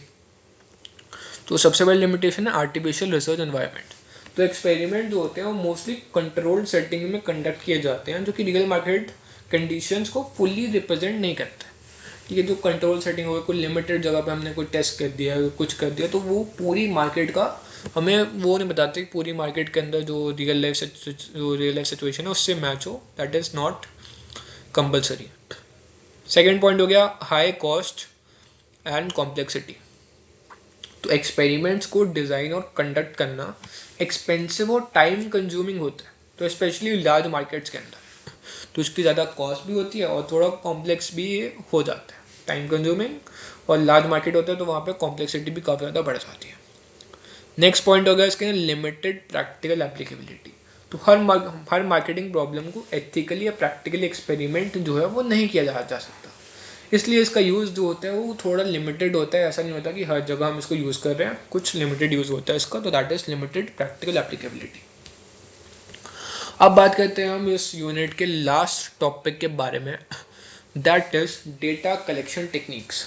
तो सबसे बड़ी लिमिटेशन है आर्टिफिशियल रिसर्च एनवायरनमेंट। तो एक्सपेरिमेंट जो होते हैं वो मोस्टली कंट्रोल्ड सेटिंग में कंडक्ट किए जाते हैं, जो कि रियल मार्केट कंडीशंस को फुल्ली रिप्रेजेंट नहीं करते। ठीक है, जो कंट्रोल सेटिंग हो गई, कोई लिमिटेड जगह पे हमने कोई टेस्ट कर दिया, कुछ कर दिया, तो वो पूरी मार्केट का हमें वो नहीं बताते कि पूरी मार्केट के अंदर जो रियल लाइफ सिचुएशन है उससे मैच हो। That is not compulsory. Second point हो गया हाई कॉस्ट एंड कॉम्प्लेक्सिटी। तो एक्सपेरिमेंट्स को डिज़ाइन और कंडक्ट करना एक्सपेंसिव और टाइम कंज्यूमिंग होता है, तो स्पेशली लार्ज मार्केट्स के अंदर तो इसकी ज़्यादा कॉस्ट भी होती है और थोड़ा कॉम्प्लेक्स भी हो जाता है, टाइम कंज्यूमिंग, और लार्ज मार्केट होता है तो वहाँ पे कॉम्प्लेक्सिटी भी काफ़ी ज़्यादा बढ़ जाती है। नेक्स्ट पॉइंट हो गया इसके लिमिटेड प्रैक्टिकल एप्लीकेबिलिटी। तो हर मार्केटिंग प्रॉब्लम को एथिकली या प्रैक्टिकली एक्सपेरिमेंट जो है वो नहीं किया जा सकता, इसलिए इसका यूज़ जो होता है वो थोड़ा लिमिटेड होता है। ऐसा नहीं होता कि हर जगह हम इसको यूज़ कर रहे हैं, कुछ लिमिटेड यूज़ होता है इसका। तो that is limited practical applicability. अब बात करते हैं हम इस यूनिट के लास्ट टॉपिक के बारे में, that is data collection techniques.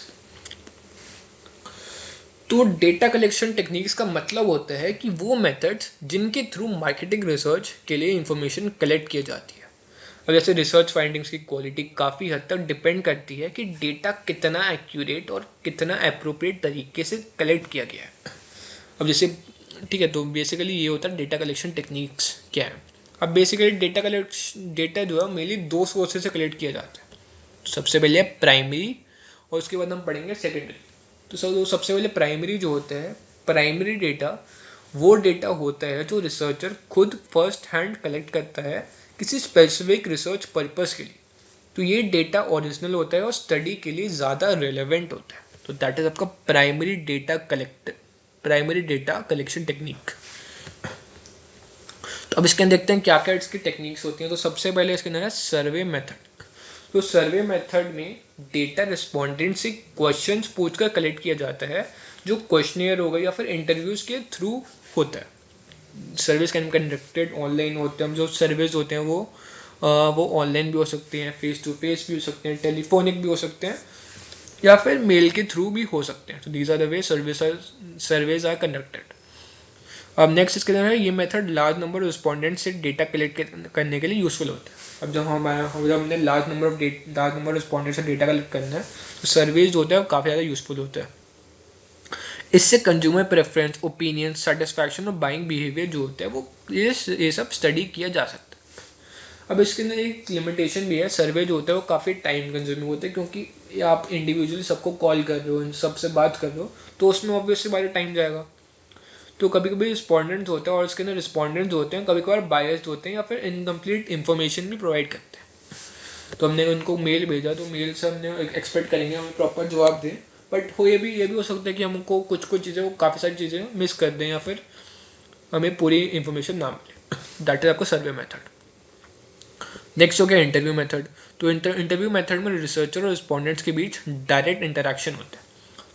तो डेटा कलेक्शन टेक्निक्स का मतलब होता है कि वो मेथड्स जिनके थ्रू मार्केटिंग रिसर्च के लिए इंफॉर्मेशन कलेक्ट की जाती है। अब जैसे रिसर्च फाइंडिंग्स की क्वालिटी काफ़ी हद तक डिपेंड करती है कि डेटा कितना एक्यूरेट और कितना अप्रोप्रिएट तरीके से कलेक्ट किया गया है। अब जैसे ठीक है, तो बेसिकली ये होता है डेटा कलेक्शन टेक्निक्स क्या है। अब बेसिकली डेटा जो है मेनली 2 सोर्सेज से कलेक्ट किया जाता है। तो सबसे पहले है प्राइमरी और उसके बाद हम पढ़ेंगे सेकेंडरी। तो सबसे पहले प्राइमरी जो होता है, प्राइमरी डेटा वो डेटा होता है जो रिसर्चर खुद फर्स्ट हैंड कलेक्ट करता है किसी स्पेसिफिक रिसर्च पर्पस के लिए। तो ये डेटा ओरिजिनल होता है और स्टडी के लिए ज़्यादा रेलेवेंट होता है। तो दैट इज आपका प्राइमरी डेटा कलेक्शन टेक्निक। तो अब इसके अंदर देखते हैं क्या क्या इसकी टेक्निक्स होती हैं। तो सबसे पहले इसके अंदर है सर्वे मेथड। तो सर्वे मेथड में डेटा रिस्पॉन्डेंट से क्वेश्चंस पूछकर कलेक्ट किया जाता है, जो क्वेश्चनियर होगा या फिर इंटरव्यूज के थ्रू होता है। सर्विस कैन कंडक्टेड ऑनलाइन होते हैं, जो सर्विस होते हैं वो ऑनलाइन भी हो सकते हैं, फेस टू फेस भी हो सकते हैं, टेलीफोनिक भी हो सकते हैं, या फिर मेल के थ्रू भी हो सकते हैं. तो these are the way surveys are conducted. अब नेक्स्ट इसके अंदर है ये method large number of respondent से डेटा कलेक्ट करने के लिए यूजफुल होता है. अब जब हमने लार्ज नंबर रिस्पॉन्डेंट से डेटा कलेक्ट करना है तो सर्वेज जो होता है वो काफ़ी ज़्यादा यूजफुल होता है. इससे कंज्यूमर प्रेफरेंस, ओपिनियन, सेटिस्फैक्शन और बाइंग बिहेवियर जो होता है वो ये सब स्टडी किया जा सकता है. अब इसके अंदर एक लिमिटेशन भी है. सर्वे जो होता है वो काफ़ी टाइम कंज्यूमिंग होता है, क्योंकि आप इंडिविजुअली सबको कॉल कर रहे हो, सबसे बात कर रहे हो, तो उसमें ऑब्वियसली बारी टाइम जाएगा. तो कभी कभी रिस्पॉन्डेंट्स होते हैं और इसके अंदर रिस्पॉन्डेंट्स होते हैं कभी कभार बायस्ड होते हैं या फिर इनकम्प्लीट इन्फॉर्मेशन भी प्रोवाइड करते हैं. तो हमने उनको मेल भेजा तो मेल से हमने एक्सपेक्ट करेंगे हमें प्रॉपर जवाब दें, बट ये भी हो सकता है कि हमको कुछ चीज़ें, वो काफ़ी सारी चीज़ें मिस कर दें या फिर हमें पूरी इन्फॉर्मेशन ना मिले. दैट इज आपका सर्वे मेथड. नेक्स्ट हो गया इंटरव्यू मेथड. तो इंटरव्यू मेथड में रिसर्चर और रिस्पॉन्डेंट्स के बीच डायरेक्ट इंटरेक्शन होता है.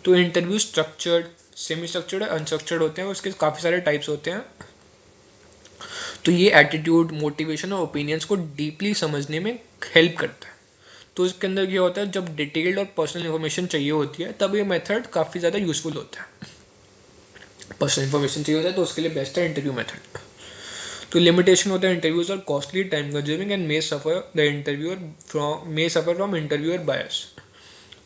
तो इंटरव्यू स्ट्रक्चर्ड, सेमी स्ट्रक्चर्ड और अनस्ट्रक्चर्ड होते हैं, उसके काफ़ी सारे टाइप्स होते हैं. तो ये एटीट्यूड, मोटिवेशन और ओपिनियंस को डीपली समझने में हेल्प करता है. तो इसके अंदर क्या होता है, जब डिटेल्ड और पर्सनल इन्फॉर्मेशन चाहिए होती है तब ये मेथड काफ़ी ज़्यादा यूजफुल होता है. पर्सनल इन्फॉर्मेशन चाहिए होता है तो उसके लिए बेस्ट है इंटरव्यू मेथड. तो लिमिटेशन होता है, interviews are costly, time consuming and may suffer from interviewer bias.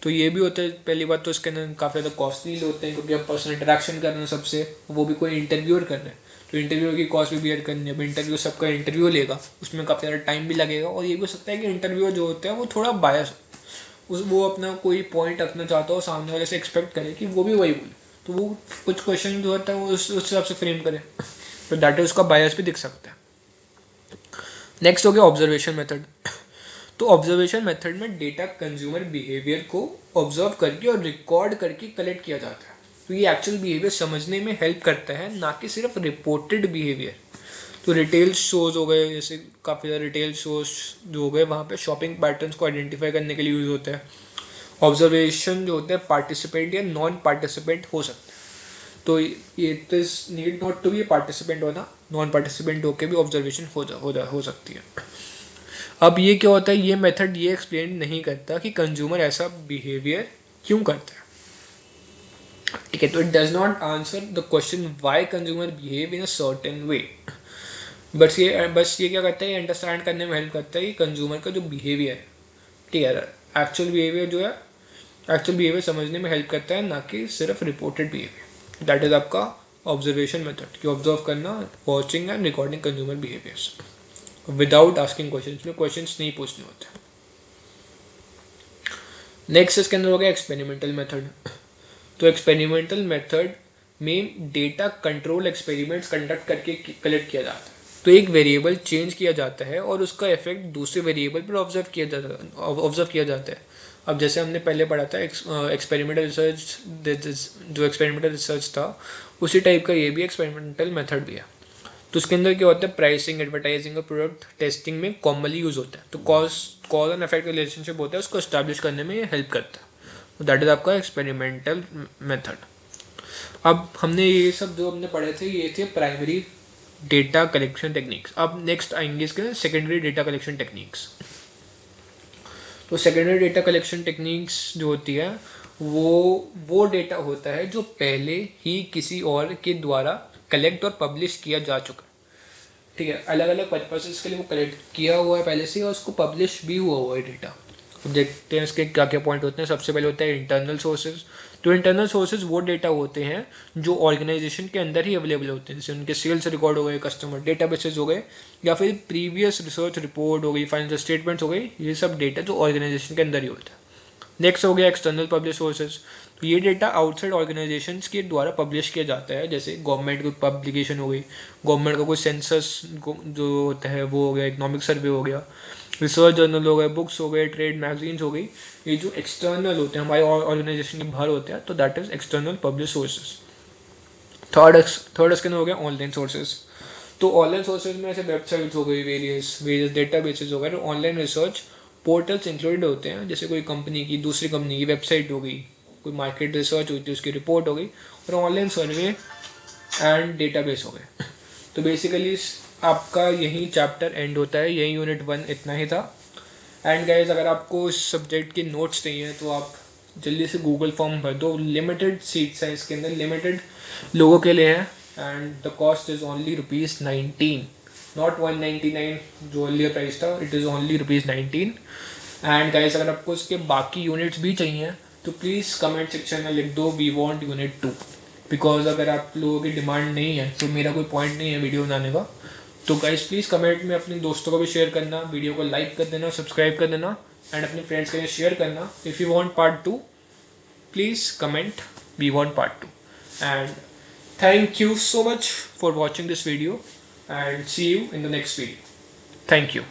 तो ये भी होता है. पहली बात तो इसके अंदर काफ़ी ज़्यादा कॉस्टली होते हैं, क्योंकि आप पर्सनल इंटरेक्शन कर रहे हैं सबसे, वो भी कोई इंटरव्यूअर कर रहे हैं, तो इंटरव्यू की कॉस्ट भी बियर करनी है. अब इंटरव्यू सबका इंटरव्यू लेगा, उसमें काफ़ी ज़्यादा टाइम भी लगेगा, और ये भी हो सकता है कि इंटरव्यूअर जो होता है वो थोड़ा बायस हो, वो अपना कोई पॉइंट रखना चाहता हो, सामने वाले से एक्सपेक्ट करे कि वो भी वही बोले, तो वो कुछ क्वेश्चन जो होता है वो उस हिसाब से फ्रेम करे, तो दैट इज उसका बायस भी दिख सकता है. नेक्स्ट हो गया ऑब्जर्वेशन मेथड. तो ऑब्जर्वेशन मेथड में डेटा कंज्यूमर बिहेवियर को ऑब्जर्व करके और रिकॉर्ड करके कलेक्ट किया जाता है. तो ये एक्चुअल बिहेवियर समझने में हेल्प करता है, ना कि सिर्फ रिपोर्टेड बिहेवियर. तो रिटेल शोज हो गए, जैसे काफ़ी ज़्यादा रिटेल शोज जो हो गए, वहाँ पे शॉपिंग पैटर्न्स को आइडेंटिफाई करने के लिए यूज़ होता है. ऑब्जर्वेशन जो होता है पार्टिसिपेंट या नॉन पार्टिसिपेंट हो सकता है. तो ये need not to be participant होना, नॉन पार्टिसिपेंट होकर भी ऑब्जर्वेशन हो सकती है. अब ये क्या होता है, ये मेथड ये एक्सप्लेन नहीं करता कि कंज्यूमर ऐसा बिहेवियर क्यों करता है. ठीक है, तो it does not answer the question why consumer behave in a certain way. बस ये क्या करता है, ये अंडरस्टैंड करने में हेल्प करता है कि कंज्यूमर का जो बिहेवियर है, ठीक है, एक्चुअल बिहेवियर समझने में हेल्प करता है, ना कि सिर्फ रिपोर्टेड बिहेवियर. दैट इज आपका ऑब्जर्वेशन मेथड, कि ऑब्जर्व करना, watching and recording consumer behaviours without asking questions, में क्वेश्चंस नहीं पूछने होते. नेक्स्ट इसके अंदर हो गया एक्सपेरिमेंटल मेथड. तो एक्सपेरिमेंटल मेथड में डेटा कंट्रोल एक्सपेरिमेंट्स कंडक्ट करके कलेक्ट किया जाता है. तो एक वेरिएबल चेंज किया जाता है और उसका इफेक्ट दूसरे वेरिएबल पर ऑब्जर्व किया जाता है. अब जैसे हमने पहले पढ़ा था एक्सपेरिमेंटल रिसर्च था, उसी टाइप का ये भी एक्सपेरिमेंटल मेथड भी है. तो उसके अंदर क्या होता है, प्राइसिंग, एडवर्टाइजिंग और प्रोडक्ट टेस्टिंग में कॉमनली यूज होता है. तो कॉज एंड इफेक्ट रिलेशनशिप होता है, उसको एस्टैब्लिश करने में ये हेल्प करता है. तो दैट इज आपका एक्सपेरिमेंटल मेथड. अब हमने ये सब जो हमने पढ़े थे ये थे प्राइमरी डेटा कलेक्शन टेक्निक्स. अब नेक्स्ट आएंगे इसके सेकेंडरी डेटा कलेक्शन टेक्निक्स. तो सेकेंडरी डेटा कलेक्शन टेक्निक्स जो होती है वो डेटा होता है जो पहले ही किसी और के द्वारा कलेक्ट और पब्लिश किया जा चुका. ठीक है, अलग अलग पर्पसेस के लिए वो कलेक्ट किया हुआ है पहले से और उसको पब्लिश भी हुआ है डेटा. देखते हैं इसके क्या क्या पॉइंट होते हैं. सबसे पहले होता है इंटरनल सोर्सेज. तो इंटरनल सोर्सेज वो डेटा होते हैं जो ऑर्गेनाइजेशन के अंदर ही अवेलेबल होते हैं, जैसे उनके सेल्स रिकॉर्ड हो गए, कस्टमर डेटाबेसेस हो गए, या फिर प्रीवियस रिसर्च रिपोर्ट हो गई, फाइनेंशियल स्टेटमेंट्स हो गई. ये सब डेटा जो ऑर्गेनाइजेशन के अंदर ही होता है. नेक्स्ट हो गया एक्सटर्नल पब्लिश सोर्सेज. तो ये डेटा आउटसाइड ऑर्गेनाइजेशन के द्वारा पब्लिश किया जाता है, जैसे गवर्नमेंट की पब्लिकेशन हो गई, गवर्नमेंट का कोई सेंसस जो होता है वो हो गया, इकोनॉमिक सर्वे हो गया, रिसर्च जर्नल हो गए, बुक्स हो गए, ट्रेड मैगजीन्स हो गई. ये जो एक्सटर्नल होते हैं हमारे ऑर्गेनाइजेशन के बाहर होते हैं, तो that is external publish sources. Third इसके अंदर हो गया ऑनलाइन सोर्सेज. तो ऑनलाइन सोर्सेज में ऐसे वेबसाइट्स हो गई, वेरियस डेटाबेसेस हो गए, ऑनलाइन रिसर्च पोर्टल्स इंक्लूडेड होते हैं, जैसे कोई कंपनी की दूसरी कंपनी की वेबसाइट हो गई, कोई मार्केट रिसर्च हुई थी उसकी रिपोर्ट हो गई, और ऑनलाइन सर्वे एंड डेटाबेस हो गए. तो बेसिकली आपका यही चैप्टर एंड होता है, यही यूनिट 1 इतना ही था। एंड गाइज अगर आपको इस सब्जेक्ट के नोट्स चाहिए तो आप जल्दी से गूगल फॉर्म भर दो, लिमिटेड सीट्स हैं इसके अंदर, लिमिटेड लोगों के लिए हैं। And the cost is only ₹19, not 199 जो अर्लियर प्राइस था, it is only ₹19। And guys अगर आपको इसके बाकी यूनिट्स भी चाहिए तो प्लीज़ कमेंट सेक्शन में लिख दो वी वांट यूनिट 2, बिकॉज अगर आप लोगों की डिमांड नहीं है तो मेरा कोई पॉइंट नहीं है वीडियो बनाने का। तो गाइज प्लीज़ कमेंट में अपने दोस्तों को भी शेयर करना, वीडियो को लाइक कर देना, सब्सक्राइब कर देना एंड अपने फ्रेंड्स के लिए शेयर करना। If you want part 2 please comment we want part 2। And thank you so much for watching this video and see you in the next video. Thank you.